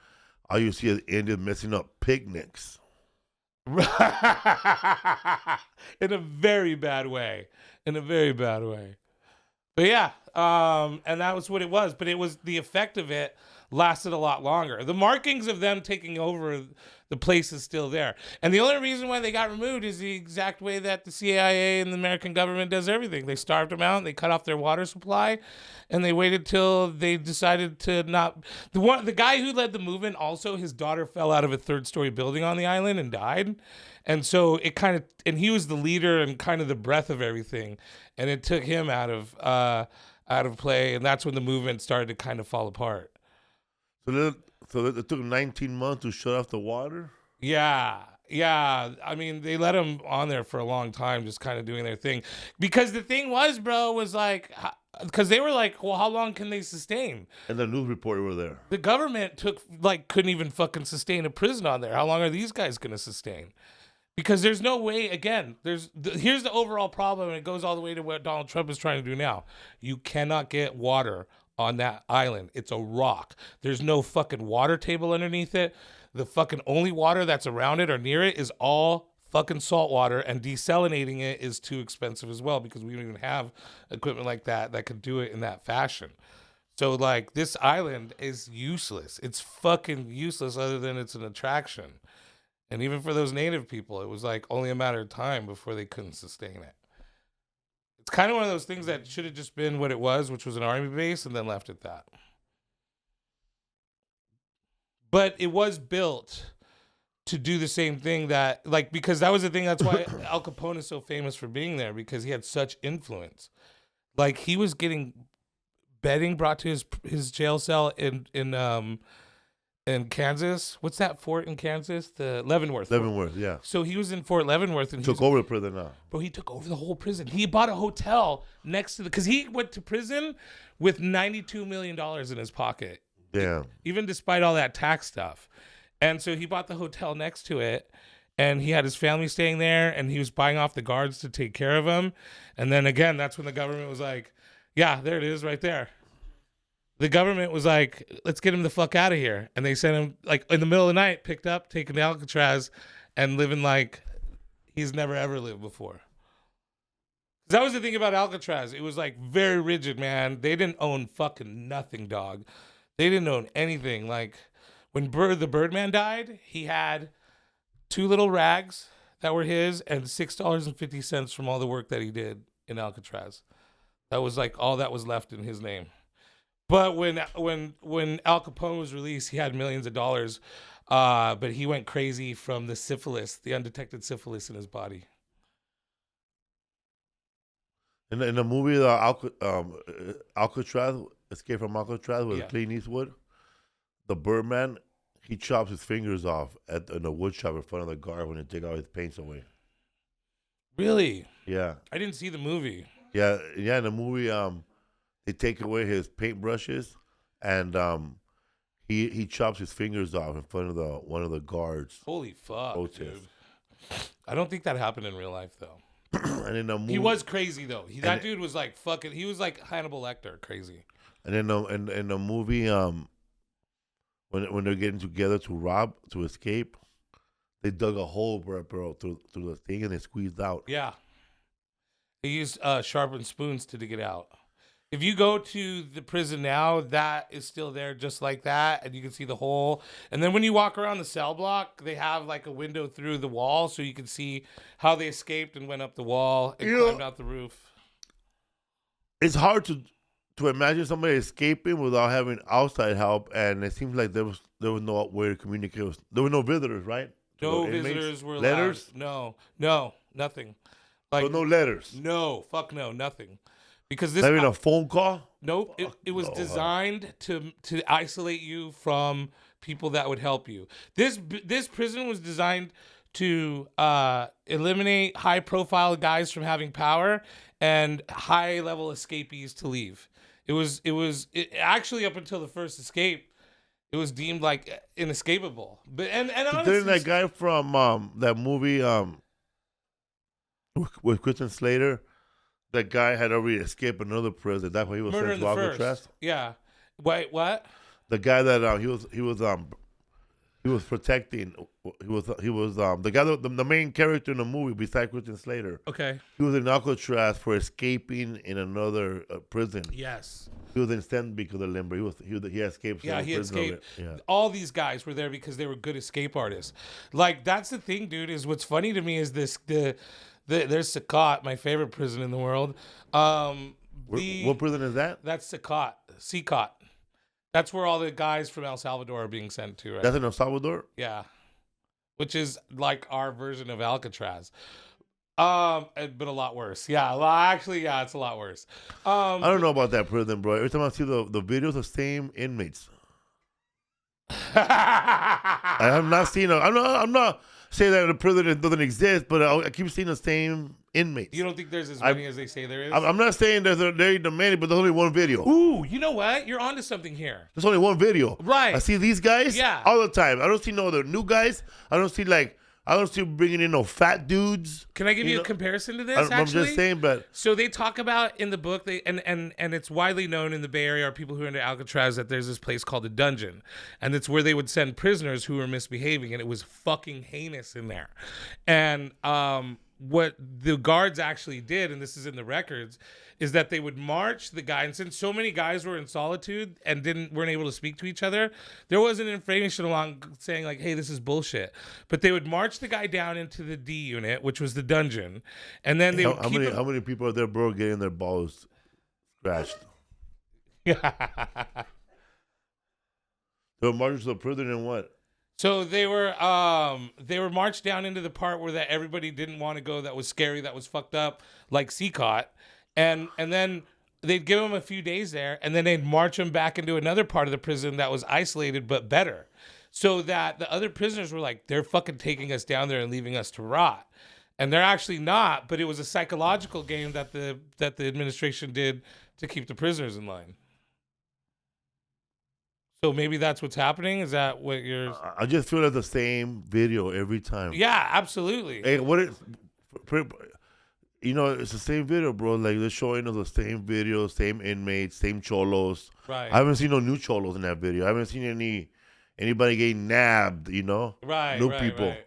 all you see is Indians messing up picnics. In a very bad way. But yeah, and that was what it was. But it was, the effect of it lasted a lot longer. The markings of them taking over the place is still there. And the only reason why they got removed is the exact way that the CIA and the American government does everything. They starved them out, they cut off their water supply, and they waited till they decided to not. The guy who led the movement, also, his daughter fell out of a third-story building on the island and died. And so it kind of, and he was the leader and kind of the breath of everything. And it took him out of play, and that's when the movement started to kind of fall apart. So it took 19 months to shut off the water? Yeah. I mean, they let them on there for a long time, just kind of doing their thing. Because the thing was, bro, was like, because they were like, well, how long can they sustain? And the news reporter were there. The government couldn't even fucking sustain a prison on there. How long are these guys going to sustain? Because there's no way, again, here's the overall problem, and it goes all the way to what Donald Trump is trying to do now. You cannot get water on that island. It's a rock. There's no fucking water table underneath it. The fucking only water that's around it or near it is all fucking salt water, and desalinating it is too expensive as well because we don't even have equipment like that could do it in that fashion. So like this island is useless. It's fucking useless other than it's an attraction. And even for those native people, it was like only a matter of time before they couldn't sustain it. It's kind of one of those things that should have just been what it was, which was an army base, and then left at that. But it was built to do the same thing that, like, because that was the thing. That's why Al Capone is so famous for being there, because he had such influence. Like, he was getting bedding brought to his jail cell in Kansas. What's that fort in Kansas? The Leavenworth. Leavenworth, yeah. So he was in Fort Leavenworth and took over the prison now. Bro, he took over the whole prison. He bought a hotel next to because he went to prison with $92 million in his pocket. Damn. Even despite all that tax stuff. And so he bought the hotel next to it, and he had his family staying there, and he was buying off the guards to take care of him. And then again, that's when the government was like, yeah, there it is right there. The government was like, let's get him the fuck out of here. And they sent him, like, in the middle of the night, picked up, taken to Alcatraz, and living like he's never ever lived before. That was the thing about Alcatraz. It was, like, very rigid, man. They didn't own fucking nothing, dog. They didn't own anything. Like, when the Birdman died, he had 2 little rags that were his and $6.50 from all the work that he did in Alcatraz. That was, like, all that was left in his name. But when Al Capone was released, he had millions of dollars, but he went crazy from the syphilis, the undetected syphilis in his body. In the movie, Alcatraz, Escape from Alcatraz with Clint Eastwood, the Birdman, he chops his fingers off in the wood shop in front of the guard when they take all his paints away. Really? Yeah. I didn't see the movie. Yeah. In the movie, they take away his paintbrushes, and he chops his fingers off in front of one of the guards. Holy fuck, protest. dude! I don't think that happened in real life though. And in the movie, he was crazy though. That dude was like fucking. He was like Hannibal Lecter, crazy. And in the movie, when they're getting together to escape, they dug a hole, bro, through the thing, and they squeezed out. Yeah. They used sharpened spoons to dig it out. If you go to the prison now, that is still there just like that, and you can see the hole. And then when you walk around the cell block, they have like a window through the wall so you can see how they escaped and went up the wall and climbed out the roof. It's hard to imagine somebody escaping without having outside help, and it seems like there was no way to communicate. There were no visitors, right? No visitors were allowed. Letters? No, nothing. Like so no letters. No, fuck no, nothing. Because this not even a phone call. Nope. It was designed to isolate you from people that would help you. This prison was designed to eliminate high profile guys from having power and high level escapees to leave. It actually up until the first escape, it was deemed like inescapable. But and honestly, didn't that guy from that movie with Christian Slater, that guy had already escaped another prison. That's why he was sent to Alcatraz. Yeah. Wait, what? The guy that he was protecting. He was the guy the main character in the movie besides Christian Slater. Okay. He was in Alcatraz for escaping in another prison. Yes. He was in Stand because of Limber. He escaped. Yeah, he escaped. All these guys were there because they were good escape artists. Like that's the thing, dude. Is what's funny to me is there's Sakat, my favorite prison in the world. What prison is that? That's Sakat. That's where all the guys from El Salvador are being sent to. Right? That's in El Salvador? Yeah. Which is like our version of Alcatraz. But a lot worse. Yeah, actually, it's a lot worse. I don't know about that prison, bro. Every time I see the videos of same inmates. I have not seen I'm not saying that the prison doesn't exist, but I keep seeing the same inmates. You don't think there's as many as they say there is? I'm not saying there ain't many, but there's only one video. Ooh, you know what? You're onto something here. There's only one video. Right. I see these guys all the time. I don't see no other new guys. I don't see bringing in no fat dudes. Can I give you a comparison to this? I'm just saying, but so they talk about in the book, and it's widely known in the Bay Area, or people who are into Alcatraz, that there's this place called a dungeon, and it's where they would send prisoners who were misbehaving, and it was fucking heinous in there. And what the guards actually did, and this is in the records, is that they would march the guy, and since so many guys were in solitude and weren't able to speak to each other, there wasn't information along saying like, hey, this is bullshit. But they would march the guy down into the D unit, which was the dungeon, and then they would how many people are there, bro, getting their balls scratched? Yeah. They were marching to the prison and what? So they were marched down into the part where that everybody didn't want to go, that was scary, that was fucked up, like Seacott, and then they'd give them a few days there, and then they'd march them back into another part of the prison that was isolated but better, so that the other prisoners were like, they're fucking taking us down there and leaving us to rot, and they're actually not. But it was a psychological game that the administration did to keep the prisoners in line. So maybe that's what's happening. Is that what you're? I just feel like the same video every time. Yeah, absolutely. Hey, it's the same video, bro. Like they're showing us the same video, same inmates, same cholos. Right. I haven't seen no new cholos in that video. I haven't seen anybody getting nabbed. Right. New people. Right.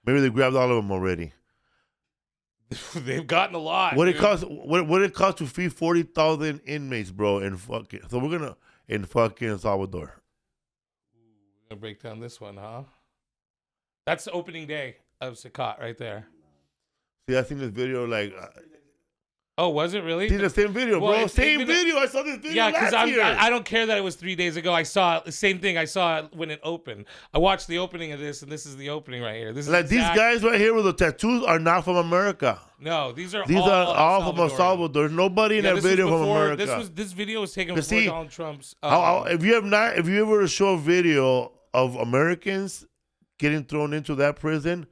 Maybe they grabbed all of them already. They've gotten a lot. What it cost to feed 40,000 inmates, bro? In fucking El Salvador. We're gonna break down this one, huh? That's the opening day of Sakat right there. See, I think this video, like, Oh, was it really? See the same video, Well, bro. Same video. I saw this video Yeah, because last year. I don't care that it was 3 days ago. I saw it, the same thing. I saw it when it opened. I watched the opening of this, and this is the opening right here. This is Like these guys right here with the tattoos are not from America. No, these are all from El Salvador. There's nobody in that video from America. This video was taken before Donald Trump's. If you ever to show a video of Americans getting thrown into that prison,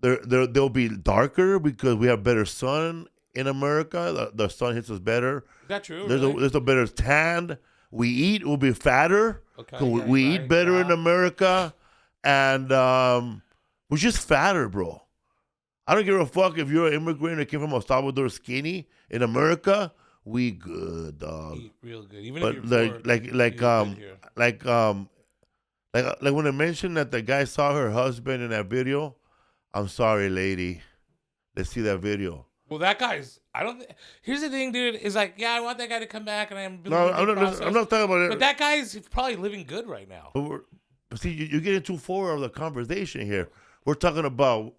they'll be darker because we have better sun in America. The sun hits us better. Is that true? There's a better tan. We eat. We'll be fatter. Okay. We eat better in America, and we're just fatter, bro. I don't give a fuck if you're an immigrant that came from El Salvador skinny. In America, we good, dog. Eat real good. Even But if you're like when I mentioned that the guy saw her husband in that video, I'm sorry, lady. Let's see that video. Well, that guy's. Here's the thing, dude. Is like, yeah, I want that guy to come back, and I'm not talking about it. But that guy's probably living good right now. But see, you're getting too far of the conversation here. We're talking about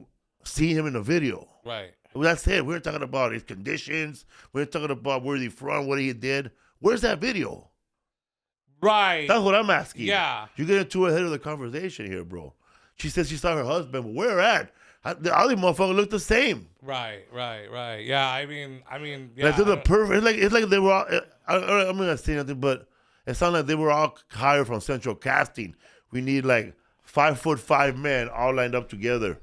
seeing him in the video. Right. Well, that's it. We're talking about his conditions. We're talking about where he's from, what he did. Where's that video? Right. That's what I'm asking. Yeah. You're getting too ahead of the conversation here, bro. She said she saw her husband, but where at? The other motherfucker looked the same. Right. Yeah, I mean, yeah. Like they're the perfect. It's like they were all. I'm not gonna say nothing, but it sounded like they were all hired from Central Casting. We need like 5'5" men all lined up together.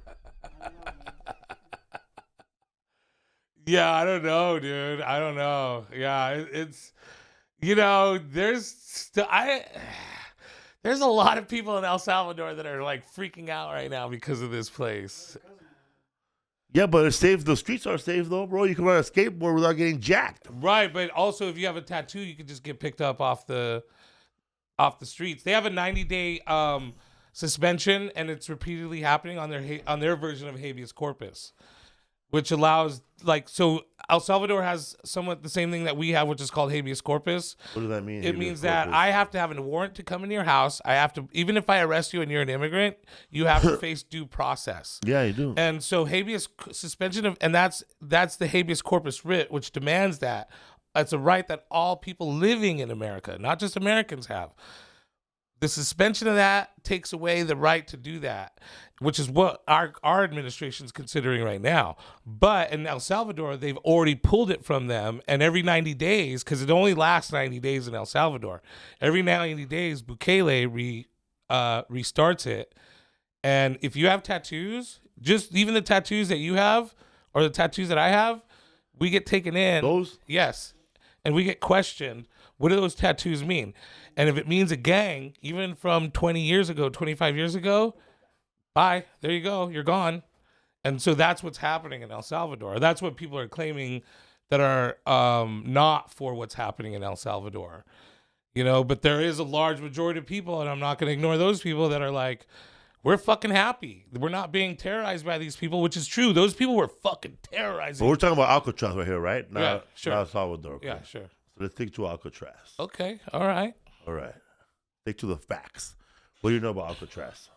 Yeah, I don't know, dude. I don't know. Yeah, it's there's a lot of people in El Salvador that are like freaking out right now because of this place. Yeah, but it's safe. The streets are safe though, bro. You can ride a skateboard without getting jacked. Right, but also if you have a tattoo, you can just get picked up off the streets. They have a 90-day suspension, and it's repeatedly happening on their version of habeas corpus, which allows so El Salvador has somewhat the same thing that we have, which is called habeas corpus. What does that mean? It means that I have to have a warrant to come into your house. I have to, even if I arrest you and you're an immigrant, you have to face due process. Yeah, you do. And so habeas suspension of, and that's the habeas corpus writ, which demands that. It's a right that all people living in America, not just Americans, have. The suspension of that takes away the right to do that, which is what our administration is considering right now. But in El Salvador, they've already pulled it from them. And every 90 days, because it only lasts 90 days in El Salvador, every 90 days, Bukele restarts it. And if you have tattoos, just even the tattoos that you have or the tattoos that I have, we get taken in. Those? Yes. And we get questioned. What do those tattoos mean? And if it means a gang, even from 20 years ago, 25 years ago, bye. There you go. You're gone. And so that's what's happening in El Salvador. That's what people are claiming that are not for what's happening in El Salvador. But there is a large majority of people, and I'm not going to ignore those people that are like, we're fucking happy. We're not being terrorized by these people, which is true. Those people were fucking terrorizing. But we're talking about Alcatraz right here, right? Yeah, sure. Not El Salvador. Okay. Yeah, sure. So let's stick to Alcatraz. Okay, all right. All right. Stick to the facts. What do you know about Alcatraz?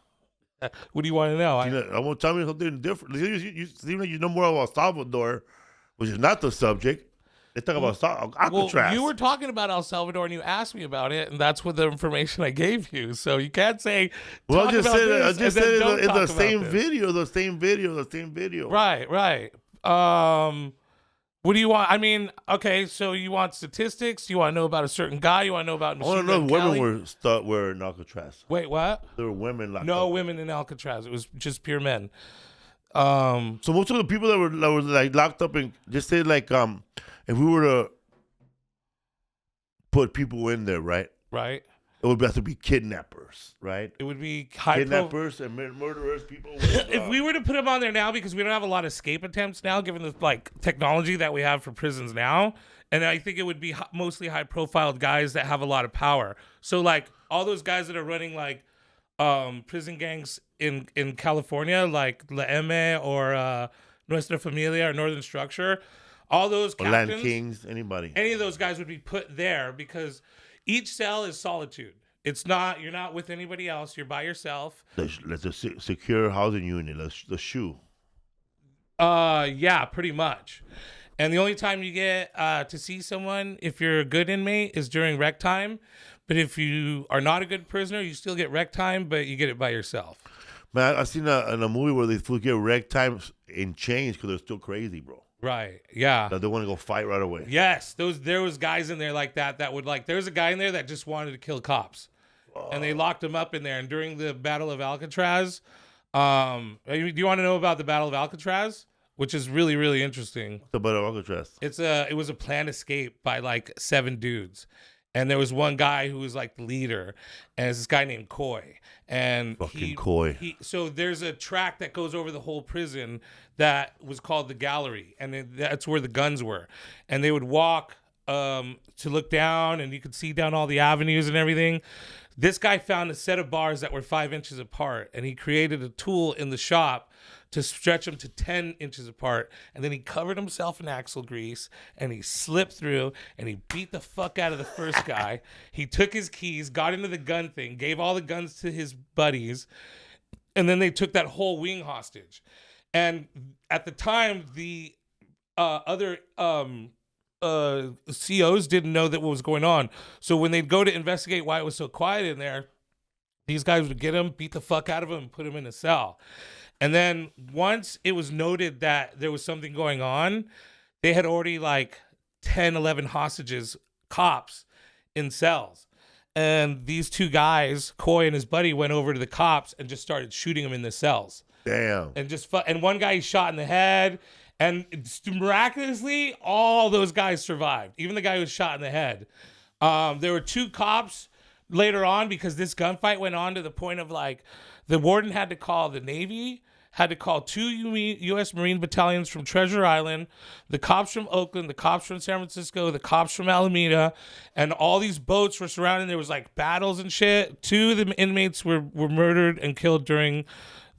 What do you want to know? I want to tell me something different. You seem like you know more about Salvador, which is not the subject. Let's talk about Alcatraz. Well, you were talking about El Salvador, and you asked me about it, and that's what the information I gave you. So you can't say. Well, I just said it's the same video. Right. What do you want? I mean, okay, so you want statistics? You want to know about a certain guy? You want to know about Machine I want to know if Gun women Kelly? were in Alcatraz. Wait, what? There were women locked up. No women in Alcatraz. It was just pure men. So most of the people that were like locked up in, just say like if we were to put people in there, right? Right. It would have to be kidnappers, right? It would be kidnappers and murderers. People. With, if we were to put them on there now, because we don't have a lot of escape attempts now, given the technology that we have for prisons now, and I think it would be mostly high-profile guys that have a lot of power. So like all those guys that are running like prison gangs in California, like La M or Nuestra Familia or Northern Structure, all those captains, Land Kings, anybody, any of those guys would be put there because each cell is solitude. It's not, you're not with anybody else. You're by yourself. Let's a secure housing unit. The SHU. Yeah, pretty much. And the only time you get to see someone, if you're a good inmate, is during rec time. But if you are not a good prisoner, you still get rec time, but you get it by yourself. Man, I seen in a movie where they fools get rec times in chains because they're still crazy, bro. Right. Yeah. That they want to go fight right away. Yes. There was guys in there like that would like. There was a guy in there that just wanted to kill cops, and they locked him up in there. And during the Battle of Alcatraz, do you want to know about the Battle of Alcatraz? Which is really, really interesting. The Battle of Alcatraz. It was a planned escape by like 7 dudes. And there was one guy who was like the leader, and it's this guy named Coy. And Coy. So there's a track that goes over the whole prison that was called the gallery, and that's where the guns were. And they would walk to look down, and you could see down all the avenues and everything. This guy found a set of bars that were 5 inches apart, and he created a tool in the shop to stretch them to 10 inches apart. And then he covered himself in axle grease, and he slipped through, and he beat the fuck out of the first guy. He took his keys, got into the gun thing, gave all the guns to his buddies, and then they took that whole wing hostage. And at the time, the other COs didn't know that what was going on. So when they'd go to investigate why it was so quiet in there, these guys would get him, beat the fuck out of him, and put him in a cell. And then once it was noted that there was something going on, they had already like 10, 11 hostages, cops, in cells. And these 2 guys, Coy and his buddy, went over to the cops and just started shooting them in the cells. Damn. And and one guy he shot in the head. And miraculously, all those guys survived. Even the guy who was shot in the head. There were 2 cops later on because this gunfight went on to the point of like the warden had to call the Navy, had to call 2 U.S. Marine battalions from Treasure Island, the cops from Oakland, the cops from San Francisco, the cops from Alameda, and all these boats were surrounding. There was like battles and shit. 2 of the inmates were murdered and killed during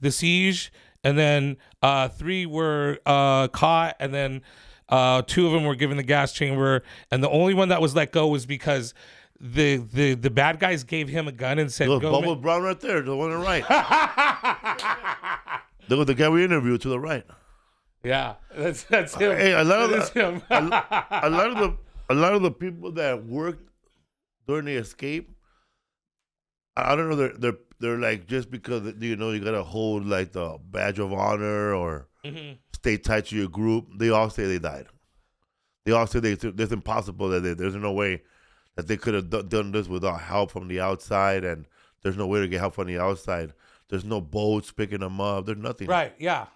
the siege. And then 3 were caught, and then 2 of them were given the gas chamber. And the only one that was let go was because the bad guys gave him a gun and said, Look, "Go." Bubble Brown right there, the one on the right. Look at the guy we interviewed to the right. Yeah, that's him. Hey, a lot him. of the people that worked during the escape, I don't know. They're like, just because you gotta hold like the badge of honor or stay tight to your group. They all say they died. They all say it's impossible that there's no way that they could have done this without help from the outside, and there's no way to get help from the outside. There's no boats picking them up. There's nothing. Right? Yeah.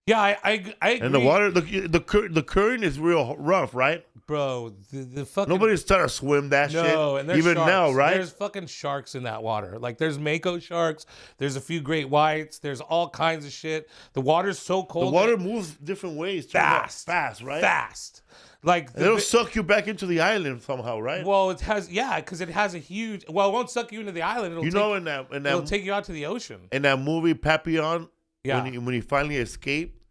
Yeah, I agree. And the water, the current is real rough, right? Bro, the fucking... Nobody's trying to swim that shit. No, and there's even sharks. now, right? There's fucking sharks in that water. Like, there's mako sharks. There's a few great whites. There's all kinds of shit. The water's so cold. The water moves different ways. Fast, right? Fast. Like it'll suck you back into the island somehow, right? Well, it has, because it has a huge. Well, it won't suck you into the island. It'll take you out to the ocean. In that movie Papillon, yeah, when he finally escaped,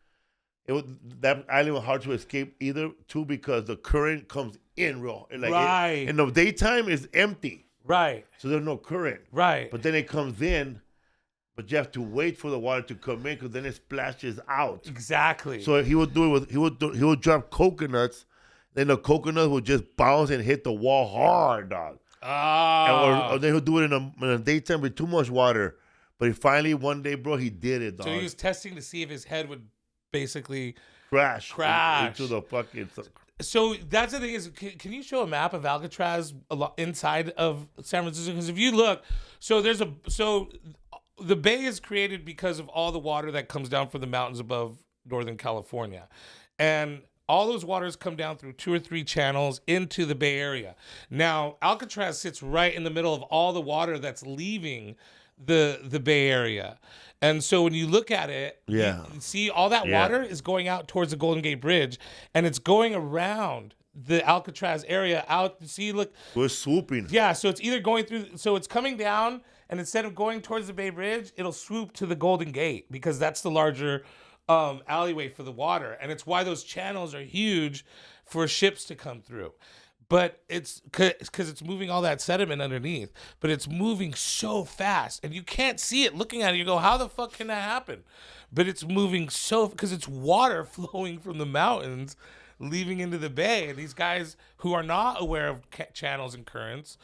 that island was hard to escape either. Too, because the current comes in real, like right. In the daytime it's empty, right? So there's no current, right? But then it comes in. But you have to wait for the water to come in because then it splashes out. Exactly. So he would do it he would drop coconuts, then the coconuts would just bounce and hit the wall hard, dog. Or then he'll do it in the daytime with too much water. But he finally one day, bro, he did it, dog. So he was testing to see if his head would basically crash into the fucking. So that's the thing is, can you show a map of Alcatraz inside of San Francisco? Because if you look, the bay is created because of all the water that comes down from the mountains above Northern California. And all those waters come down through 2 or 3 channels into the Bay Area. Now, Alcatraz sits right in the middle of all the water that's leaving the Bay Area. And so when you look at it, you see all that water is going out towards the Golden Gate Bridge, and it's going around the Alcatraz area out. See, look. We're swooping. Yeah, so it's either going through, so it's coming down, and instead of going towards the Bay Bridge, it'll swoop to the Golden Gate because that's the larger alleyway for the water. And it's why those channels are huge for ships to come through. But it's because it's moving all that sediment underneath, but it's moving so fast and you can't see it. Looking at it, you go, how the fuck can that happen? But it's moving because it's water flowing from the mountains leaving into the bay. And these guys who are not aware of channels and currents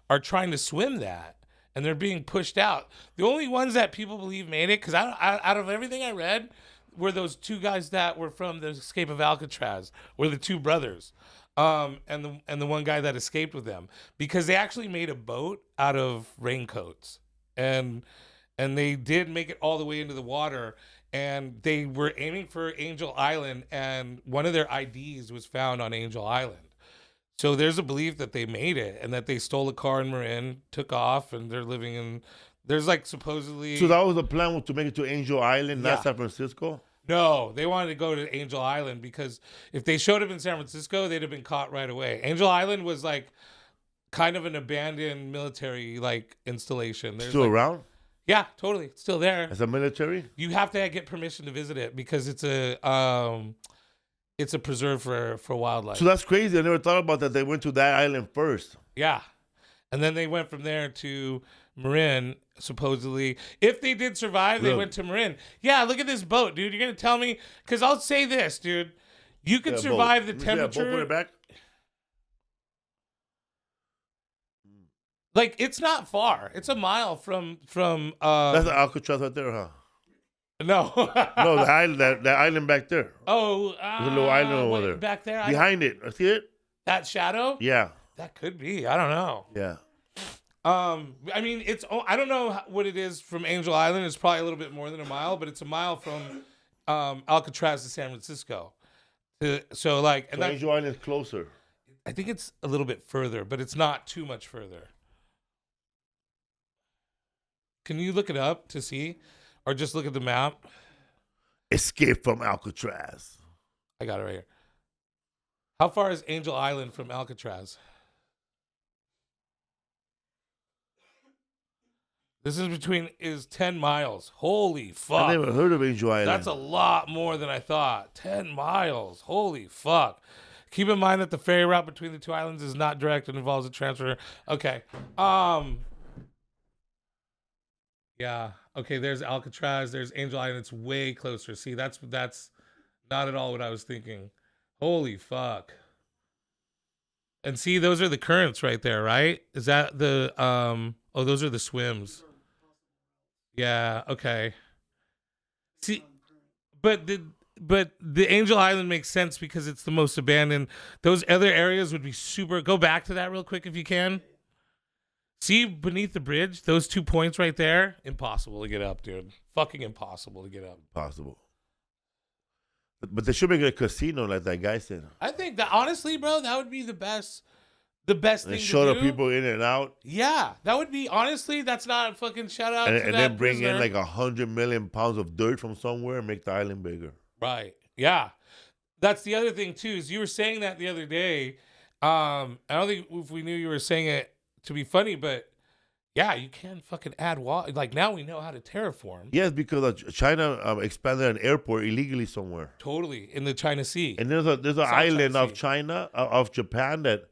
are trying to swim that. And they're being pushed out. The only ones that people believe made it, because out of everything I read, were those two guys that were from the escape of Alcatraz, were the two brothers, and the one guy that escaped with them, because they actually made a boat out of raincoats, and they did make it all the way into the water, and they were aiming for Angel Island, and one of their IDs was found on Angel Island. So there's a belief that they made it and that they stole a car in Marin, took off, and they're living in. There's like supposedly. So that was the plan, was to make it to Angel Island, not Yeah. San Francisco. No, they wanted to go to Angel Island because if they showed up in San Francisco, they'd have been caught right away. Angel Island was like kind of an abandoned military like installation. There's Still like, around Yeah, totally. It's still there. as a military. You have to get permission to visit it because it's a preserve for wildlife. So that's crazy. I never thought about that. They went to that island first. Yeah. And then they went from there to Marin, supposedly. If they did survive, they Really? went to Marin. Yeah, look at this boat, dude. You're going to tell me? Because I'll say this, dude. You can Yeah, survive boat. the Let me see that boat. temperature. Put it back. Like, it's not far. It's a mile from That's the Alcatraz right there, huh? no. No, the island, that island back there. Oh, There's a little island over wait, there. back there. Behind it. See it? That shadow? Yeah. That could be. I don't know. Yeah. I mean, I don't know what it is from Angel Island. It's probably a little bit more than a mile, but it's a mile from Alcatraz to San Francisco. So like, and So Angel Island is closer. I think it's a little bit further, but it's not too much further. Can you look it up to see, or just look at the map? Escape from Alcatraz. I got it right here. How far is Angel Island from Alcatraz? This is 10 miles. Holy fuck. I never heard of Angel Island. That's a lot more than I thought. 10 miles. Holy fuck. Keep in mind that the ferry route between the two islands is not direct and involves a transfer. Okay. Yeah. Okay, there's Alcatraz. There's Angel Island. It's way closer. See, that's not at all what I was thinking. Holy fuck. And see, those are the currents right there, right? Is that the oh, those are the swims. Yeah, okay. See, but the Angel Island makes sense because it's the most abandoned. Those other areas would be super. Go back to that real quick if you can. See beneath the bridge, those 2 points right there, impossible to get up, dude. Fucking impossible to get up. Possible. But they should make a casino like that guy said. I think that honestly, bro, that would be the best thing And to show do. the people in and out. Yeah, that would be honestly. That's not a fucking shout out. And to that then bring in prisoner. like 100 million pounds of dirt from somewhere and make the island bigger. Right. Yeah. That's the other thing too. Is you were saying that the other day. I don't think if we knew you were saying it to be funny, but yeah, you can fucking add water. Like now we know how to terraform. Yes, because China expanded an airport illegally somewhere. Totally in the China Sea. And there's an South island China of Sea. China, of Japan that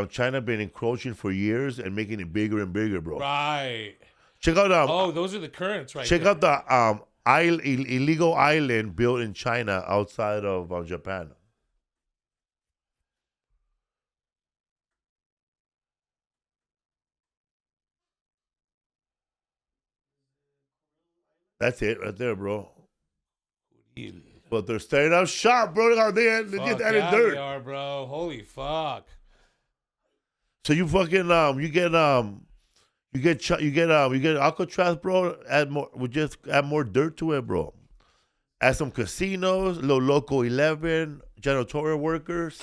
China been encroaching for years and making it bigger and bigger, bro. Right. Check out Oh, those are the currents right check there. out the illegal island built in China outside of Japan. That's it right there, bro. But they're staying up sharp, bro. They just Fuck added yeah, dirt. they are, bro. Holy fuck. So you fucking you get Alcatraz, bro. We just add more dirt to it, bro. Add some casinos, little local 11, janitorial workers.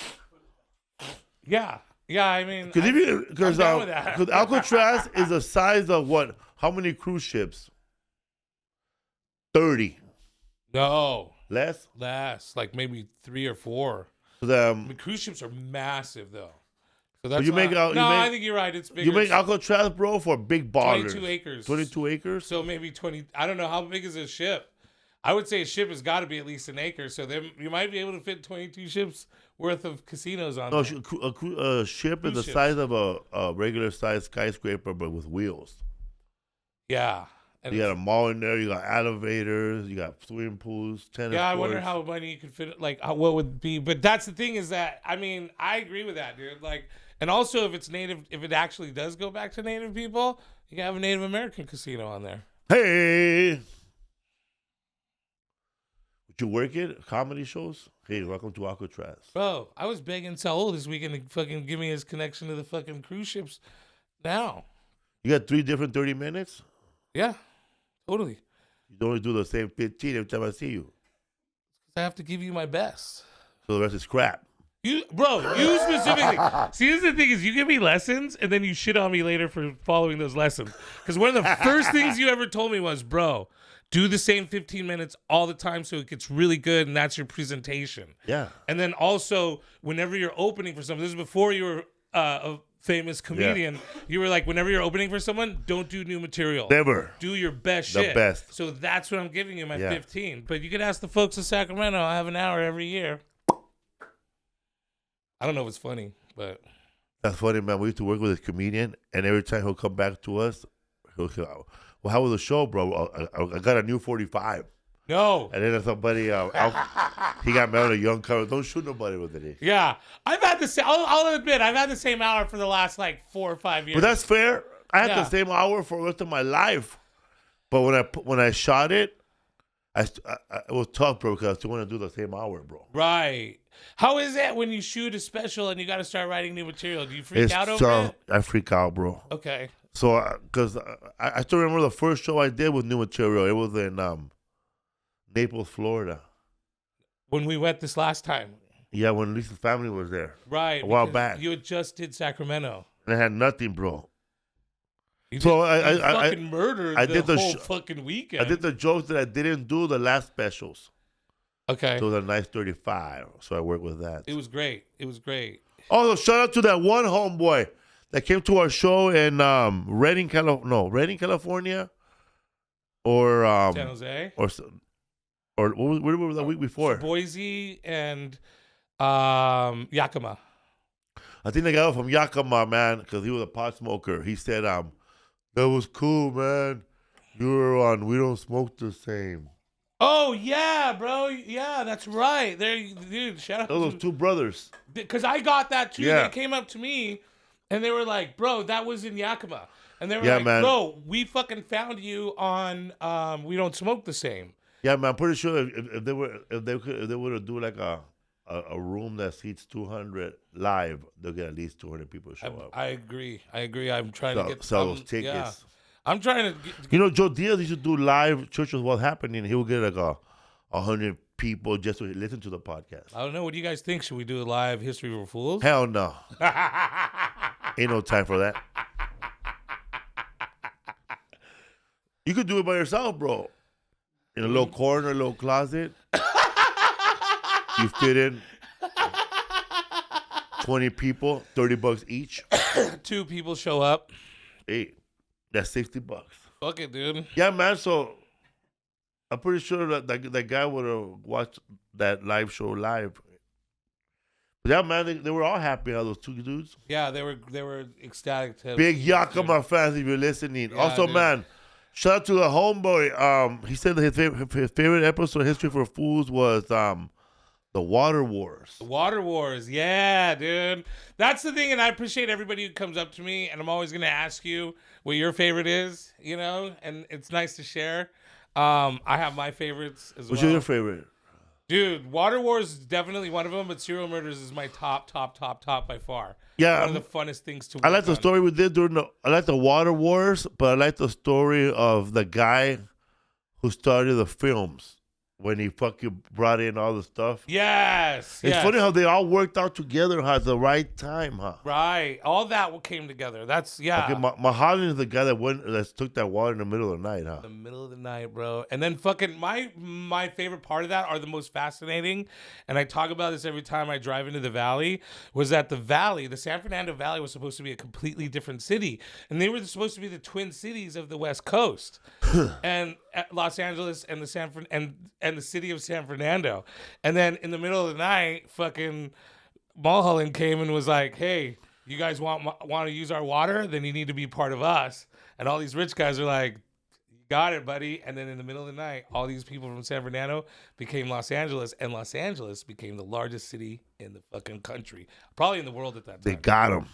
Yeah. Yeah, I mean, Because I'm down with that. Alcatraz is the size of what? How many cruise ships? 30. no, Less? like maybe 3 or 4. So I mean, cruise ships are massive though. So that's you make not- out- you no, make- I think you're right. It's bigger. you make Alcatraz, bro, for big ballers. 22 acres. 22 acres? So maybe 20. I don't know how big is a ship. I would say a ship has got to be at least an acre. So then you might be able to fit 22 ships worth of casinos on No, there. a ship is Cruise the ships. size of a regular sized skyscraper, but with wheels. Yeah. And You got a mall in there. You got elevators. You got swimming pools, tennis I courts. wonder how money you could fit. Like, what would be? But that's the thing is that I mean, I agree with that, dude. Like, and also if it's native, if it actually does go back to Native people, you can have a Native American casino on there. Hey. Would you work it? Comedy shows? Hey, welcome to Alcatraz. Bro, I was begging Saul this weekend to fucking give me his connection to the fucking cruise ships. Now, You got 3 different 30 minutes? yeah, totally. You don't only do the same 15 every time I see you. I have to give you my best. So the rest is crap. You specifically. See, this is the thing is you give me lessons and then you shit on me later for following those lessons. Because one of the first things you ever told me was, bro, do the same 15 minutes all the time so it gets really good and that's your presentation. Yeah. And then also, whenever you're opening for someone, this is before you were a famous comedian, you were like, whenever you're opening for someone, don't do new material. Never. Do your best The shit. best. So that's what I'm giving you, my 15. But you could ask the folks in Sacramento. I have an hour every year. I don't know if it's funny, but That's funny, man. We used to work with a comedian, and every time he'll come back to us, he'll say, well, how was the show, bro? I got a new 45. no. And then somebody, he got mad at a young couple. Don't shoot nobody with it. Yeah. I've had the same, I'll admit, I've had the same hour for the last like 4 or 5 years. But that's fair. I had Yeah. the same hour for the rest of my life. But when I shot it, it was tough, bro, because I still want to do the same hour, bro. Right. How is it when you shoot a special and you got to start writing new material? Do you freak out over it? I freak out, bro. Okay. So, because I still remember the first show I did with new material. It was in Naples, Florida. When we went this last time. Yeah, when Lisa's family was there. Right. A while because back. You had just did Sacramento. And I had nothing, bro. You So did, I fucking murdered I the did the whole sh- fucking weekend. I did the jokes that I didn't do the last specials. Okay. So the nice 35. So I worked with that. It was great. It was great. Also, shout out to that one homeboy that came to our show in Redding, California, or San Jose. or where was that week before? Boise and Yakima. I think the guy was from Yakima, man, because he was a pot smoker. He said, that was cool, man. You were on We Don't Smoke the Same. Oh yeah, bro. Yeah, that's right. There, dude. Shout out. Those 2 brothers. Because I got that too. Yeah. They came up to me and they were like, bro, that was in Yakima. And they were Yeah, like, man. bro, we fucking found you on We Don't Smoke the Same. Yeah, man. I'm pretty sure if they would have do like a room that seats 200 live, they'll get at least 200 people to show up. I agree. I'm trying to get sell those tickets. Yeah. I'm trying to get, You know, Joe Diaz used to do live Church Was What's Happening. He would get like 100 people just to listen to the podcast. I don't know. What do you guys think? Should we do a live History for Fools? Hell no. Ain't no time for that. You could do it by yourself, bro. In a little corner, a little closet. You fit in 20 people, $30 each. 2 people show up. Hey, that's $60. Fuck it, dude. Yeah, man. So I'm pretty sure that guy would have watched that live show live. But yeah, man, they were all happy. How those 2 dudes. Yeah, they were ecstatic to Big Yakima fans, if you're listening. Yeah, Also, dude. man, shout out to the homeboy. He said that his favorite episode of History for Fools was the Water Wars. The Water Wars, yeah, dude. That's the thing, and I appreciate everybody who comes up to me, and I'm always going to ask you what your favorite is, you know, and it's nice to share. I have my favorites as What's well. your favorite? Dude, Water Wars is definitely one of them, but Serial Murders is my top by far. Yeah, One of the funnest things to I work like the on. story we did I like the Water Wars, but I like the story of the guy who started the films when he fucking brought in all the stuff. Yes. It's funny how they all worked out together at the right time, huh? Right. All that came together. That's, yeah. Okay, Mahalan is the guy that took that water in the middle of the night, huh? The middle of the night, bro. And then fucking my favorite part of that are the most fascinating, and I talk about this every time I drive into the valley, was that the San Fernando Valley was supposed to be a completely different city. And they were supposed to be the twin cities of the West Coast. And Los Angeles and the city of San Fernando. And then in the middle of the night, fucking Mulholland came and was like, hey, you guys want to use our water? Then you need to be part of us. And all these rich guys are like, you Got it, buddy. And then in the middle of the night, all these people from San Fernando became Los Angeles, and Los Angeles became the largest city in the fucking country, probably in the world at that time. They got him.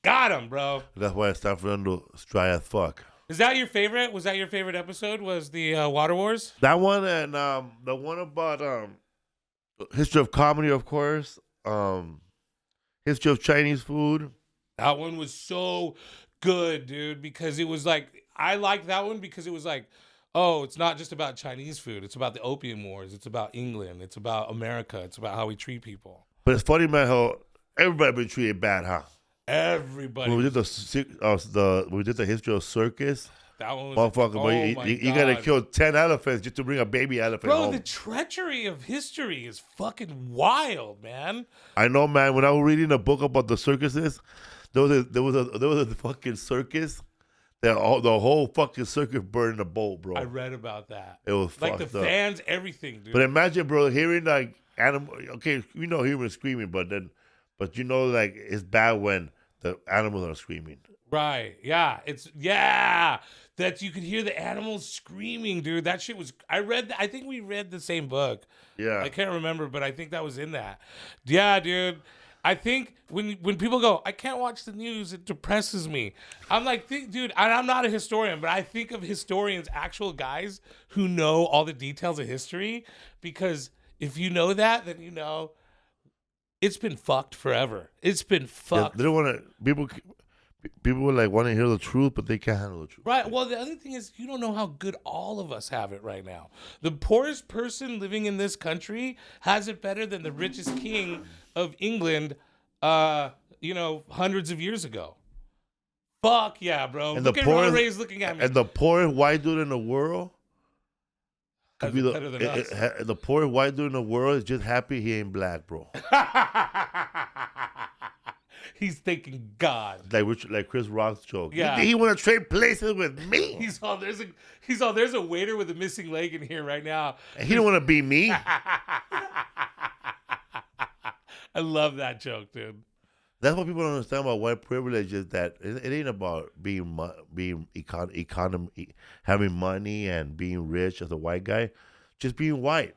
Got him, bro. That's why San Fernando is dry as fuck. Is that your favorite? Was that your favorite episode? Was the Water Wars? That one and the one about history of comedy, of course. History of Chinese food. That one was so good, dude, because it was like, I liked that one because it was like, oh, it's not just about Chinese food. It's about the Opium Wars. It's about England. It's about America. It's about how we treat people. But it's funny, man, how everybody been treated bad, huh? Everybody. When we did the history of circus. That one was Motherfucker, oh but you gotta kill 10 elephants just to bring a baby elephant home. Bro, the treachery of history is fucking wild, man. I know, man. When I was reading a book about the circuses, there was a fucking circus that the whole fucking circus burned in a boat, bro. I read about that. It was like fucked the up. fans, everything, dude. But imagine, bro, hearing like animal. Okay, you know humans screaming, but you know, like it's bad when the animals are screaming. Right. Yeah. That you could hear the animals screaming, dude. That shit was. I think we read the same book. Yeah. I can't remember, but I think that was in that. Yeah, dude. I think when people go, I can't watch the news, it depresses me. I'm like, dude, I'm not a historian, but I think of historians, actual guys who know all the details of history, because if you know that, then you know it's been fucked forever. It's been fucked. Yeah, they don't want to. People would like want to hear the truth, but they can't handle the truth. Right. Well, the other thing is, you don't know how good all of us have it right now. The poorest person living in this country has it better than the richest king of England, hundreds of years ago. Fuck yeah, bro. And Look at Ron Ray's looking at me. And the poorest white dude in the world could be better than us. The poorest white dude in the world is just happy he ain't black, bro. He's thanking God. Like Chris Rock's joke. Yeah. He want to trade places with me. There's a waiter with a missing leg in here right now. And he don't want to be me. I love that joke, dude. That's what people don't understand about white privilege, is that it ain't about having money and being rich as a white guy. Just being white,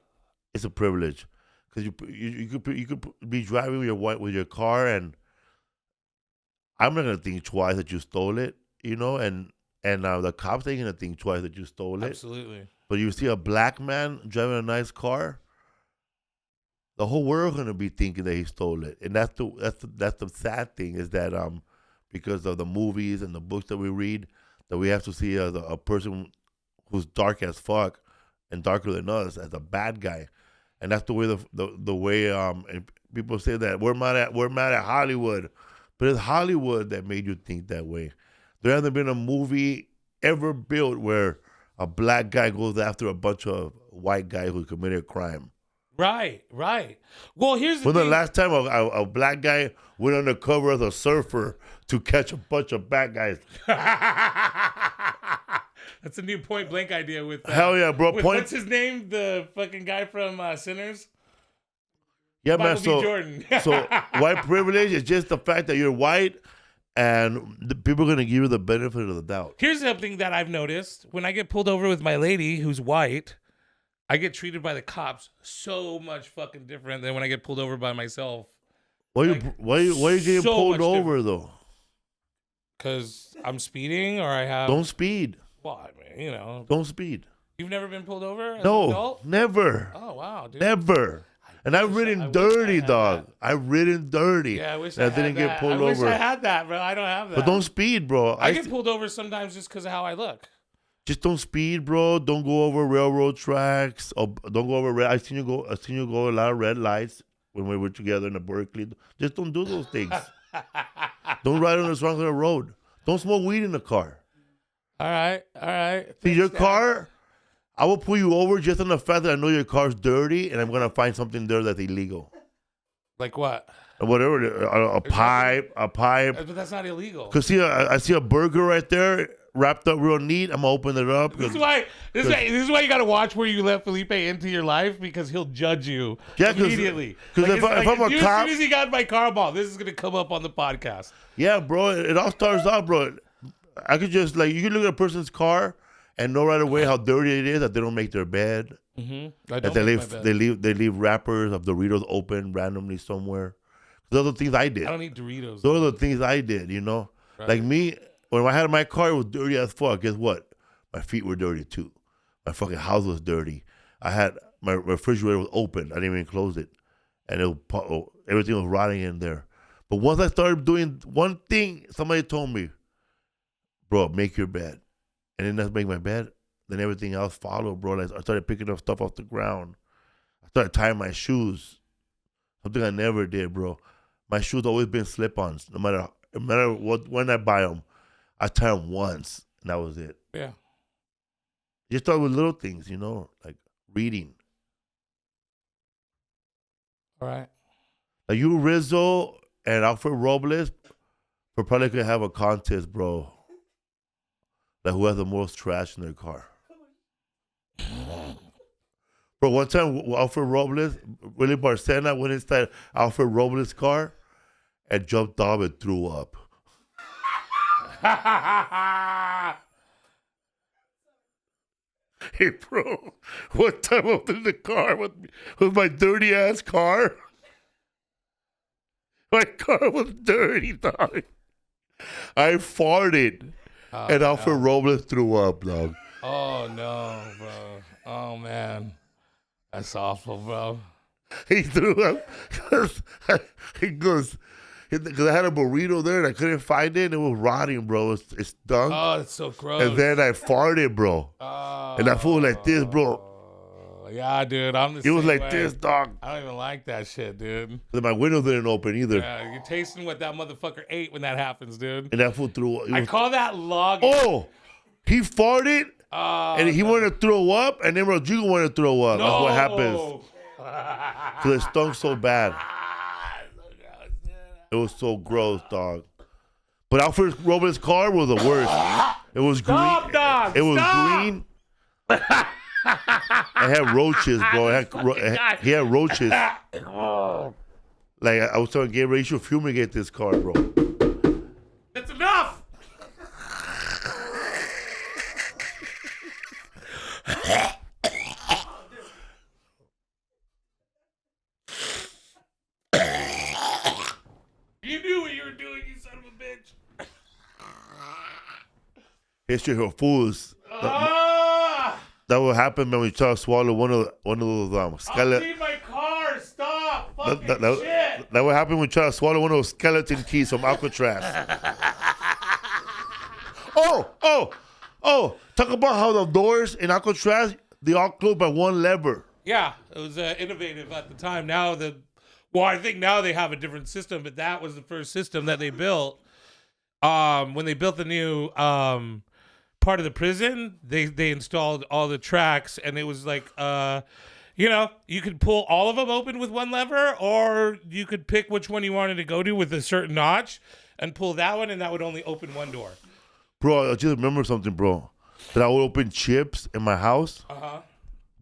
it's a privilege, because you could be driving with your car, and I'm not gonna think twice that you stole it, and the cops ain't gonna think twice that you stole it. Absolutely. But you see a black man driving a nice car, the whole world gonna be thinking that he stole it, and that's the sad thing, is that because of the movies and the books that we read, that we have to see a person who's dark as fuck and darker than us as a bad guy, and that's the way the way and people say that we're mad at Hollywood, but it's Hollywood that made you think that way. There hasn't been a movie ever built where a black guy goes after a bunch of white guys who committed a crime. Right. Well, here's the thing. When the last time a black guy went undercover as a surfer to catch a bunch of bad guys? That's a new Point Blank idea with Hell yeah, bro. What's his name? The fucking guy from Sinners? Yeah, Michael man. B. Jordan. So white privilege is just the fact that you're white, and the people are gonna give you the benefit of the doubt. Here's something that I've noticed: when I get pulled over with my lady who's white, I get treated by the cops so much fucking different than when I get pulled over by myself. Why are you getting so pulled much over different. though? Because I'm speeding, or I have. Don't speed. Well, I mean, Don't speed. You've never been pulled over? As an No, adult? never. Oh wow, dude. Never. And I've ridden dirty, had dog. that. I've ridden dirty. Yeah, I wish I didn't get pulled over. I wish I had that, bro. I don't have that. But don't speed, bro. I get pulled over sometimes just because of how I look. Just don't speed, bro. Don't go over railroad tracks. Or don't go over red. I seen you go a lot of red lights when we were together in the Berkeley. Just don't do those things. Don't ride on the wrong side of the road. Don't smoke weed in the car. All right. See, your car, I will pull you over just on the fact that I know your car's dirty, and I'm gonna find something there that's illegal. Like what? Whatever, a pipe. But that's not illegal. Cause see, I see a burger right there, wrapped up real neat. I'm gonna open it up. This is why you gotta watch where you let Felipe into your life, because he'll judge you immediately. Because if I'm a cop, as soon as he got in my car ball, this is gonna come up on the podcast. Yeah, bro. It all starts off, bro. I could just you can look at a person's car and know right away how dirty it is that they don't make their bed. Mm-hmm. That they leave wrappers of Doritos open randomly somewhere. Those are the things I did. I don't eat Doritos. Those are the things I did, you know? Right. Like me, when I had my car, it was dirty as fuck. Guess what? My feet were dirty too. My fucking house was dirty. I had my refrigerator was open. I didn't even close it. And everything was rotting in there. But once I started doing one thing, somebody told me, bro, make your bed. And then I make my bed. Then everything else followed, bro. Like, I started picking up stuff off the ground. I started tying my shoes. Something I never did, bro. My shoes always been slip-ons. No matter what, when I buy them, I tie them once, and that was it. Yeah. You start with little things, you know, like reading. All right. Like you, Rizzo, and Alfred Robles, probably could have a contest, bro. Like who has the most trash in their car. Bro, one time Alfred Robles, Willie Barcena went inside Alfred Robles' car and jumped off and threw up. Hey, bro, one time I was in the car with my dirty ass car. My car was dirty, dog. I farted, and Alfred Robles threw up, dog. Oh, no, bro. Oh, man. That's awful, bro. He threw up because I had a burrito there and I couldn't find it and it was rotting, bro. It stunk. Oh, it's so gross. And then I farted, bro. And I feel like this, bro. Yeah, dude. I'm the It same was like way. this, dog. I don't even like that shit, dude. And my window didn't open either. Yeah, you're tasting what that motherfucker ate when that happens, dude. And that fool threw up. I call that logging. Oh, he farted and he wanted to throw up and then Rodrigo wanted to throw up. No. That's what happens. Because it stunk so bad. It was so gross, dog. But Alfred Robles' car was the worst. It was Stop, green. dog. It was Stop. green. I had roaches, bro. He had roaches. Like I was telling Gabriel, you should fumigate this car, bro. That's enough. You knew what you were doing, you son of a bitch. History for fools. Ah! That would happen when we try to swallow one of those I'll skeleton. see my car. Stop. Fucking That shit. would happen when we try to swallow one of those skeleton keys from Alcatraz. Oh! Talk about how the doors in Alcatraz they all close by one lever. Yeah, it was innovative at the time. I think now they have a different system, but that was the first system that they built. When they built the new part of the prison, they installed all the tracks, and it was like, you could pull all of them open with one lever, or you could pick which one you wanted to go to with a certain notch and pull that one, and that would only open one door. Bro, I just remember something, bro. That I would open chips in my house,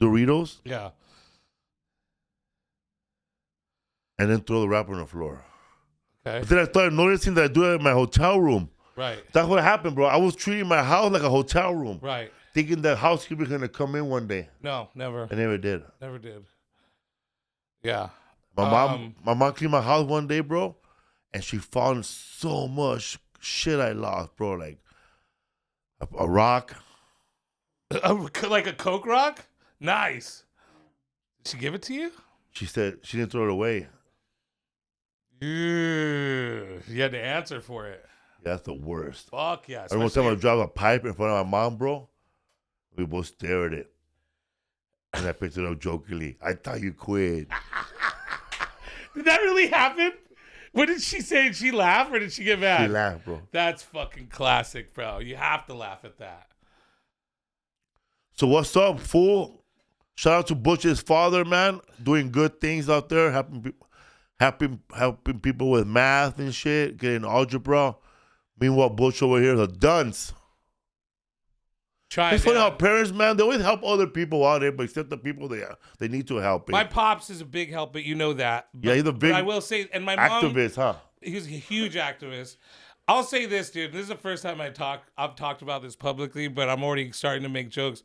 Doritos, Yeah. and then throw the wrapper on the floor. Okay. But then I started noticing that I do it in my hotel room. Right. That's what happened, bro. I was treating my house like a hotel room. Right. Thinking that housekeeper's going to come in one day. No, never. I never did. Never did. Yeah. My mom cleaned my house one day, bro, and she found so much shit I lost, bro. Like a rock. Like a Coke rock? Nice. Did she give it to you? She said she didn't throw it away. You had to answer for it. Yeah, that's the worst. Fuck yeah. I remember time I dropped a pipe in front of my mom, bro. We both stared at it. And I picked it up jokingly. I thought you quit. Did that really happen? What did she say? Did she laugh or did she get mad? She laughed, bro. That's fucking classic, bro. You have to laugh at that. So what's up, fool? Shout out to Butch's father, man. Doing good things out there. Helping people with math and shit. Getting algebra. Meanwhile, Butch over here is a dunce. It's funny how parents, man, they always help other people out there, but except the people they need to help. My pops is a big help, but you know that. Yeah, he's a big I will say, and my mom, activist, huh? he was a huge activist. I'll say this, dude. This is the first time I've talked about this publicly, but I'm already starting to make jokes.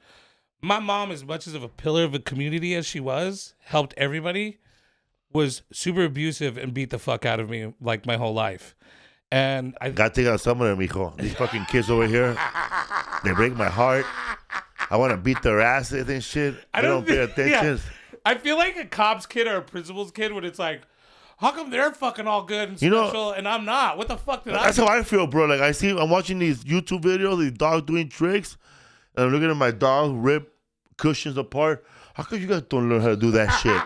My mom, as much as of a pillar of a community as she was, helped everybody, was super abusive and beat the fuck out of me like my whole life. And I Got to take out some of them, mijo. These fucking kids over here, they break my heart. I want to beat their asses and shit. They don't pay attention. Yeah. I feel like a cop's kid or a principal's kid when it's like, how come they're fucking all good and special and I'm not? What the fuck did I do? That's how I feel, bro. Like I'm watching these YouTube videos, these dogs doing tricks, and I'm looking at my dog rip cushions apart. How come you guys don't learn how to do that shit?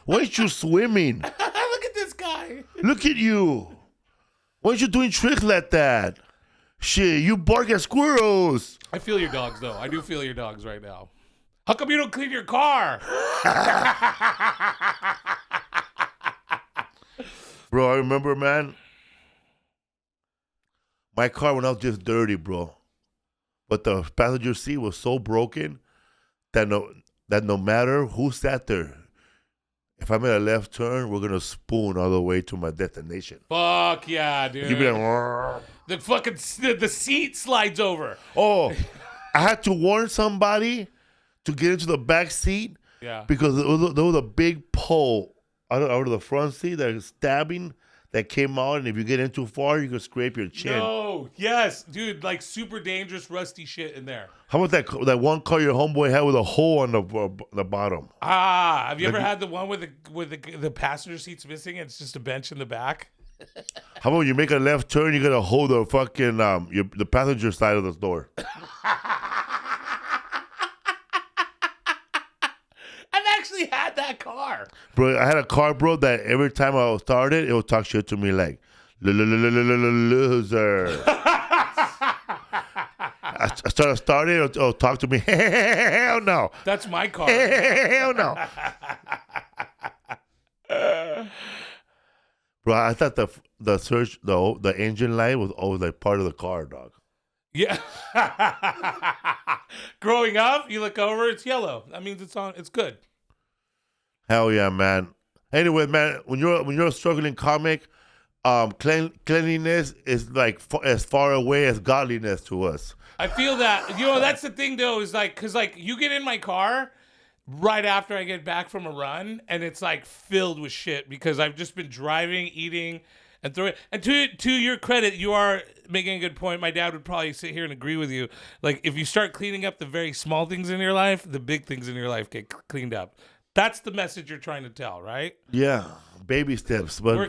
Why aren't you swimming? Look at this guy. Look at you. Why aren't you doing tricks like that? Shit, you bark at squirrels. I feel your dogs, though. I do feel your dogs right now. How come you don't clean your car? Bro, I remember, man, my car went out just dirty, bro. But the passenger seat was so broken that no matter who sat there, if I made a left turn, we're gonna spoon all the way to my destination. Fuck yeah, dude. You'd be like, the fucking the seat slides over. oh, I had to warn somebody to get into the back seat because there was a big pole out of the front seat that was stabbing that came out, and if you get in too far, you could scrape your chin. No, yes, dude, like super dangerous, rusty shit in there. How about that one car your homeboy had with a hole on the bottom? Have you ever had the one with the passenger seats missing? And it's just a bench in the back. How about you make a left turn, you gotta hold the fucking the passenger side of the door. I've actually had that car. Bro, I had a car, bro, that every time I started, it would talk shit to me like, loser. I started, it'll talk to me, hell no. That's my car. Hell no. Bro, I thought the engine light was always like part of the car, dog. Yeah. Growing up, you look over, it's yellow. That means it's on. It's good. Hell yeah, man. Anyway, man, when you're a struggling comic, cleanliness is like as far away as godliness to us. I feel that. That's the thing though, is like, cause like you get in my car right after I get back from a run, and it's like filled with shit because I've just been driving, eating, and throwing. And to your credit, you are making a good point. My dad would probably sit here and agree with you. Like if you start cleaning up the very small things in your life, the big things in your life get cleaned up. That's the message you're trying to tell, right? Yeah, baby steps. But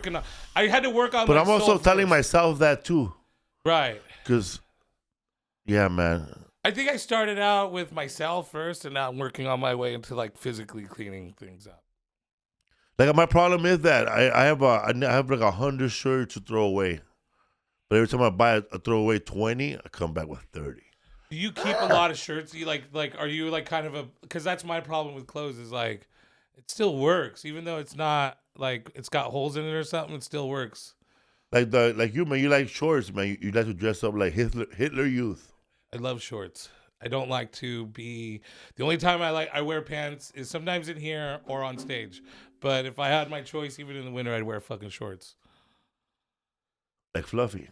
I had to work on. But I'm also telling myself that too. Right. Because, yeah, man. I think I started out with myself first, and now I'm working on my way into like physically cleaning things up. Like my problem is that I have like 100 shirts to throw away, but every time I buy a throw away 20, I come back with 30. Do you keep a lot of shirts? You like are you like kind of because that's my problem with clothes is like it still works even though it's not like it's got holes in it or something. It still works. Like you, man, you like shorts, man. You like to dress up like Hitler Youth. I love shorts. I don't like to be. The only time I wear pants is sometimes in here or on stage. But if I had my choice, even in the winter, I'd wear fucking shorts. Like Fluffy.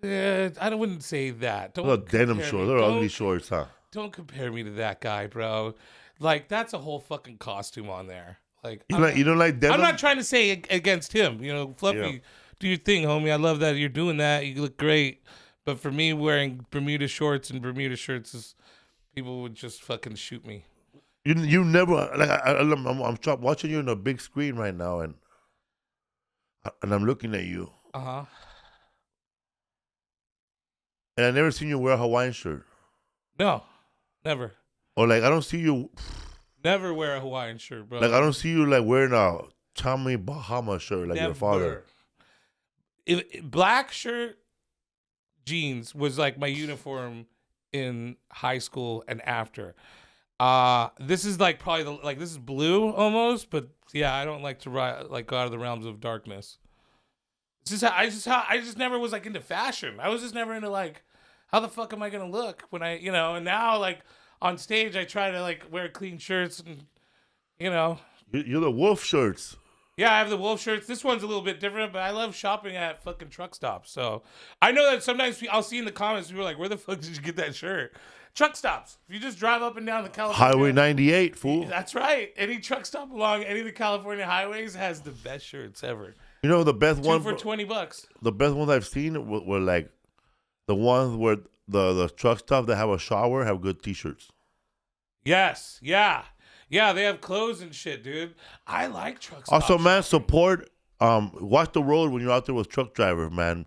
I wouldn't say that. Don't denim shorts. They're ugly shorts, huh? Don't compare me to that guy, bro. Like that's a whole fucking costume on there. Like you don't like denim? I'm not trying to say against him. Fluffy, do your thing, homie. I love that you're doing that. You look great. But for me, wearing Bermuda shorts and Bermuda shirts is people would just fucking shoot me. You never like I'm watching you on a big screen right now, and I'm looking at you. And I never seen you wear a Hawaiian shirt. No, never. Or like I don't see you. Never wear a Hawaiian shirt, bro. Like I don't see you like wearing a Tommy Bahama shirt like your father. Black shirt, jeans was like my uniform in high school and after. This is like probably this is blue almost, but yeah, I don't like to go out of the realms of darkness. It's just I just never was like into fashion. I was just never into like how the fuck am I gonna look when I and now like on stage I try to like wear clean shirts and You're the wolf shirts. Yeah, I have the wolf shirts. This one's a little bit different, but I love shopping at fucking truck stops. So I know that sometimes I'll see in the comments people are like, "Where the fuck did you get that shirt?" Truck stops. If you just drive up and down the California Highway 98, fool. That's right. Any truck stop along any of the California highways has the best shirts ever. You know the best Two one for $20. The best ones I've seen were like the ones where the truck stops that have a shower have good T-shirts. Yes. Yeah. Yeah, they have clothes and shit, dude. I like truck stops. Also, man, support. Watch the road when you're out there with truck drivers, man.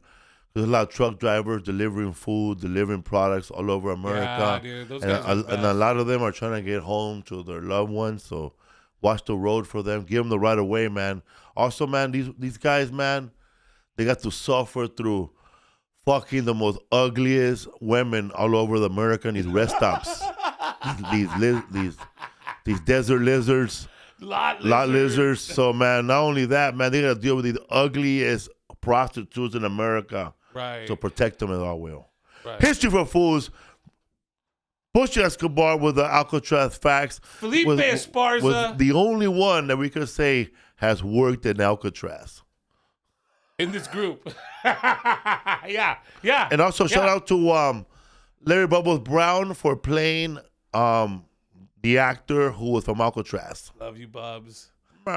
There's a lot of truck drivers delivering food, delivering products all over America. Yeah, dude. Those and, guys are the and a best. lot of them are trying to get home to their loved ones. So watch the road for them. Give them the right of way, man. Also, man, these guys, man, they got to suffer through fucking the most ugliest women all over America in these rest stops. these desert lizards. Lot Lizards. So, man, not only that, man, they got to deal with the ugliest prostitutes in America. Right. So protect them as all will. Right. History for Fools. Butch Escobar with the Alcatraz facts. Felipe Esparza. was the only one that we could say has worked in Alcatraz. In this group. Yeah. And also shout out to Larry Bubbles Brown for playing the actor who was from Alcatraz. Love you, Bubs. Bro,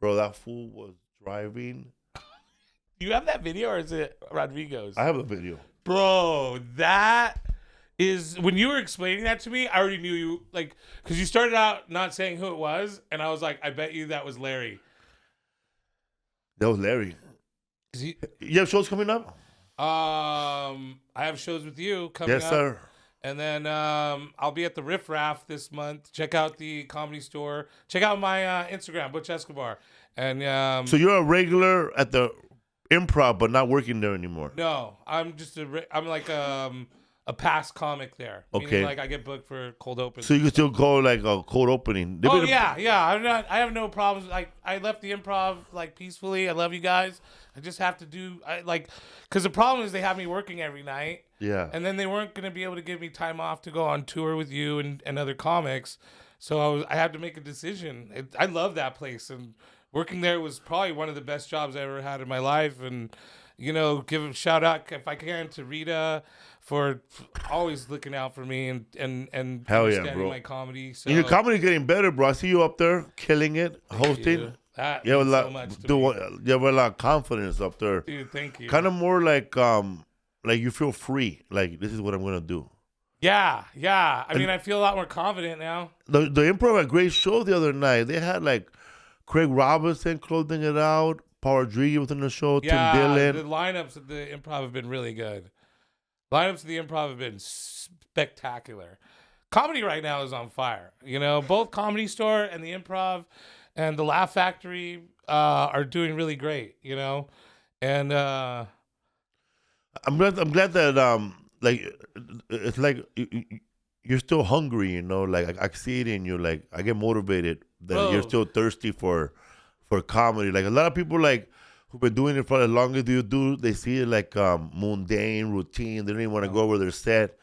that fool was driving. Do you have that video or is it Rodrigo's? I have the video. Bro, that is when you were explaining that to me, I already knew you like because you started out not saying who it was, and I was like, I bet you that was Larry. That was Larry. You have shows coming up? I have shows with you coming up. Yes, sir. And then I'll be at the Riff Raff this month. Check out the Comedy Store. Check out my Instagram, Butch Escobar. And So you're a regular at the Improv, but not working there anymore. no, I'm just I'm like a past comic there. Okay. Meaning, like I get booked for cold open. So you can still go like a cold opening. Oh yeah. I have no problems. Like I left the Improv like peacefully. I love you guys. I just have to do because the problem is they have me working every night. Yeah. And then they weren't going to be able to give me time off to go on tour with you and other comics. So I had to make a decision. I love that place. And working there was probably one of the best jobs I ever had in my life. And, give a shout out, if I can, to Rita for always looking out for me and Hell yeah, understanding bro. my comedy. So And your comedy's getting better, bro. I see you up there killing it, hosting. you. That You have a means lot, so much to me. you have a lot of confidence up there. Dude, thank you. Kind of more like you feel free. Like this is what I'm gonna do. Yeah. I mean, I feel a lot more confident now. The Improv had a great show the other night. They had like Craig Robinson closing it out, Paul Rodriguez was in the show, Yeah, Tim Dillon. the lineups at the Improv have been really good. Lineups at the Improv have been spectacular. Comedy right now is on fire. Both Comedy Store and the Improv and the Laugh Factory are doing really great. And I'm glad that it's like you're still hungry. Like I see it in you. Like I get motivated that you're still thirsty for comedy. Like a lot of people who've been doing it for as long as you do, they see it like mundane routine. They don't even want to go over their set.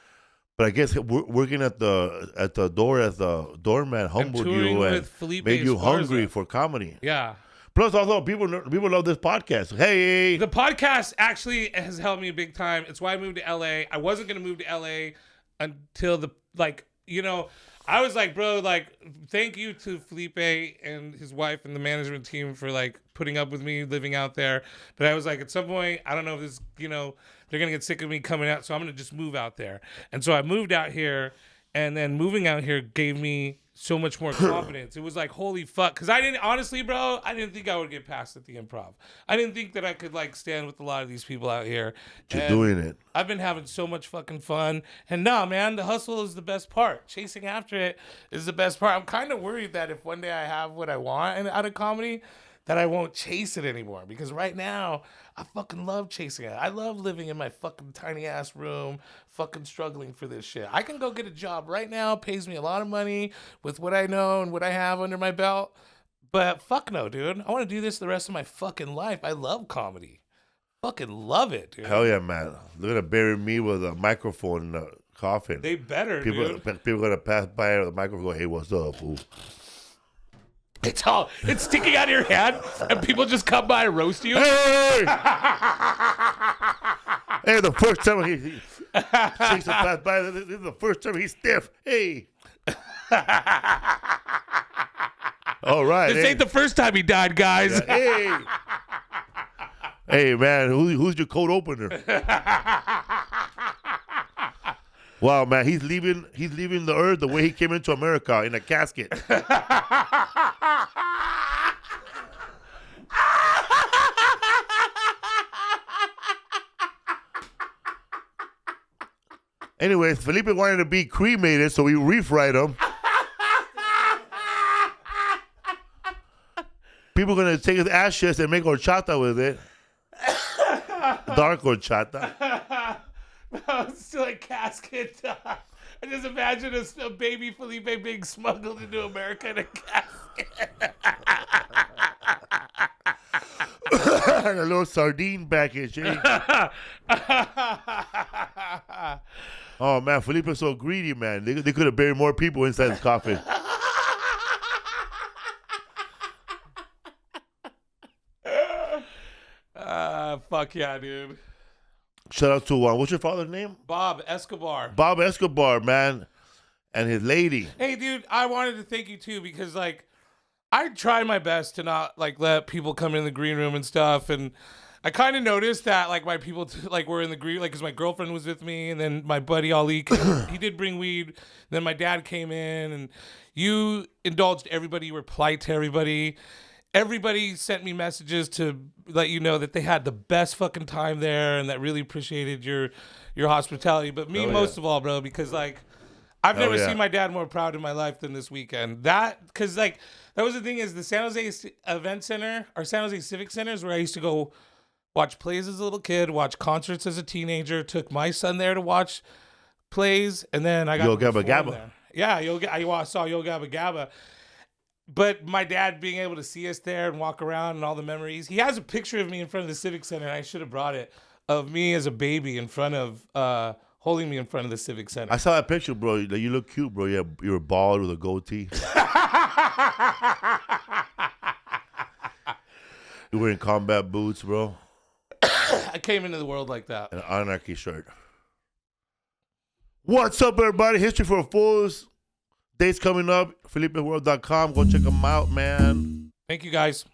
But I guess working at the door as a doorman humbled you and made you hungry for comedy. Yeah. Plus, also people love this podcast. Hey, the podcast actually has helped me big time. It's why I moved to LA. I wasn't gonna move to LA until I was like, bro, thank you to Felipe and his wife and the management team for putting up with me living out there. But I was like, at some point, I don't know if this, they're gonna get sick of me coming out, so I'm gonna just move out there. And so I moved out here, and then moving out here gave me so much more confidence. It was like, holy fuck. Because I didn't think I would get past at the Improv. I didn't think that I could stand with a lot of these people out here. You're doing it. I've been having so much fucking fun. And no, man, the hustle is the best part. Chasing after it is the best part. I'm kind of worried that if one day I have what I want out of comedy, that I won't chase it anymore. Because right now, I fucking love chasing it. I love living in my fucking tiny ass room, fucking struggling for this shit. I can go get a job right now, pays me a lot of money with what I know and what I have under my belt. But fuck no, dude. I want to do this the rest of my fucking life. I love comedy. Fucking love it, dude. Hell yeah, man. They're going to bury me with a microphone in the coffin. They better, people dude. People going to pass by with a microphone and go, hey, what's up, fool? It's sticking out of your hand, and people just come by and roast you. Hey! Hey, the first time he takes a pass by, this is the first time he's stiff. Hey. All right. This ain't the first time he died, guys. Yeah, hey. Hey, man, who's your cold opener? Wow, man, he's leaving the earth the way he came into America, in a casket. Anyways, Felipe wanted to be cremated, so we refried him. People are going to take his ashes and make horchata with it. Dark horchata. It's still a casket. I just imagine a baby Felipe being smuggled into America in a casket. And a little sardine package, eh? Oh, man, Felipe's so greedy, man. They could have buried more people inside his coffin. Fuck yeah, dude. Shout out to, what's your father's name? Bob Escobar. Bob Escobar, man, and his lady. Hey, dude, I wanted to thank you, too, because, like, I try my best to not, like, let people come in the green room and stuff, and I kind of noticed that, like, my people, were in the green, like, because my girlfriend was with me, and then my buddy Ali, he did bring weed, then my dad came in, and you indulged everybody, you were polite to everybody. Everybody sent me messages to let you know that they had the best fucking time there and that really appreciated your hospitality. But me most of all, bro, because like I've never seen my dad more proud in my life than this weekend. Because like that was the thing is the San Jose Event Center or San Jose Civic Center is where I used to go watch plays as a little kid, watch concerts as a teenager, took my son there to watch plays, and then I got Yo Gabba Gabba. There. Yeah, I saw Yo Gabba Gabba. But my dad being able to see us there and walk around and all the memories. He has a picture of me in front of the Civic Center, and I should have brought it, of me as a baby in front of, holding me in front of the Civic Center. I saw that picture, bro. You look cute, bro. Yeah, you were bald with a goatee. You were in combat boots, bro. I came into the world like that. An Anarchy shirt. What's up, everybody? History for Fools. Dates coming up. FelipeWorld.com. Go check them out, man. Thank you, guys.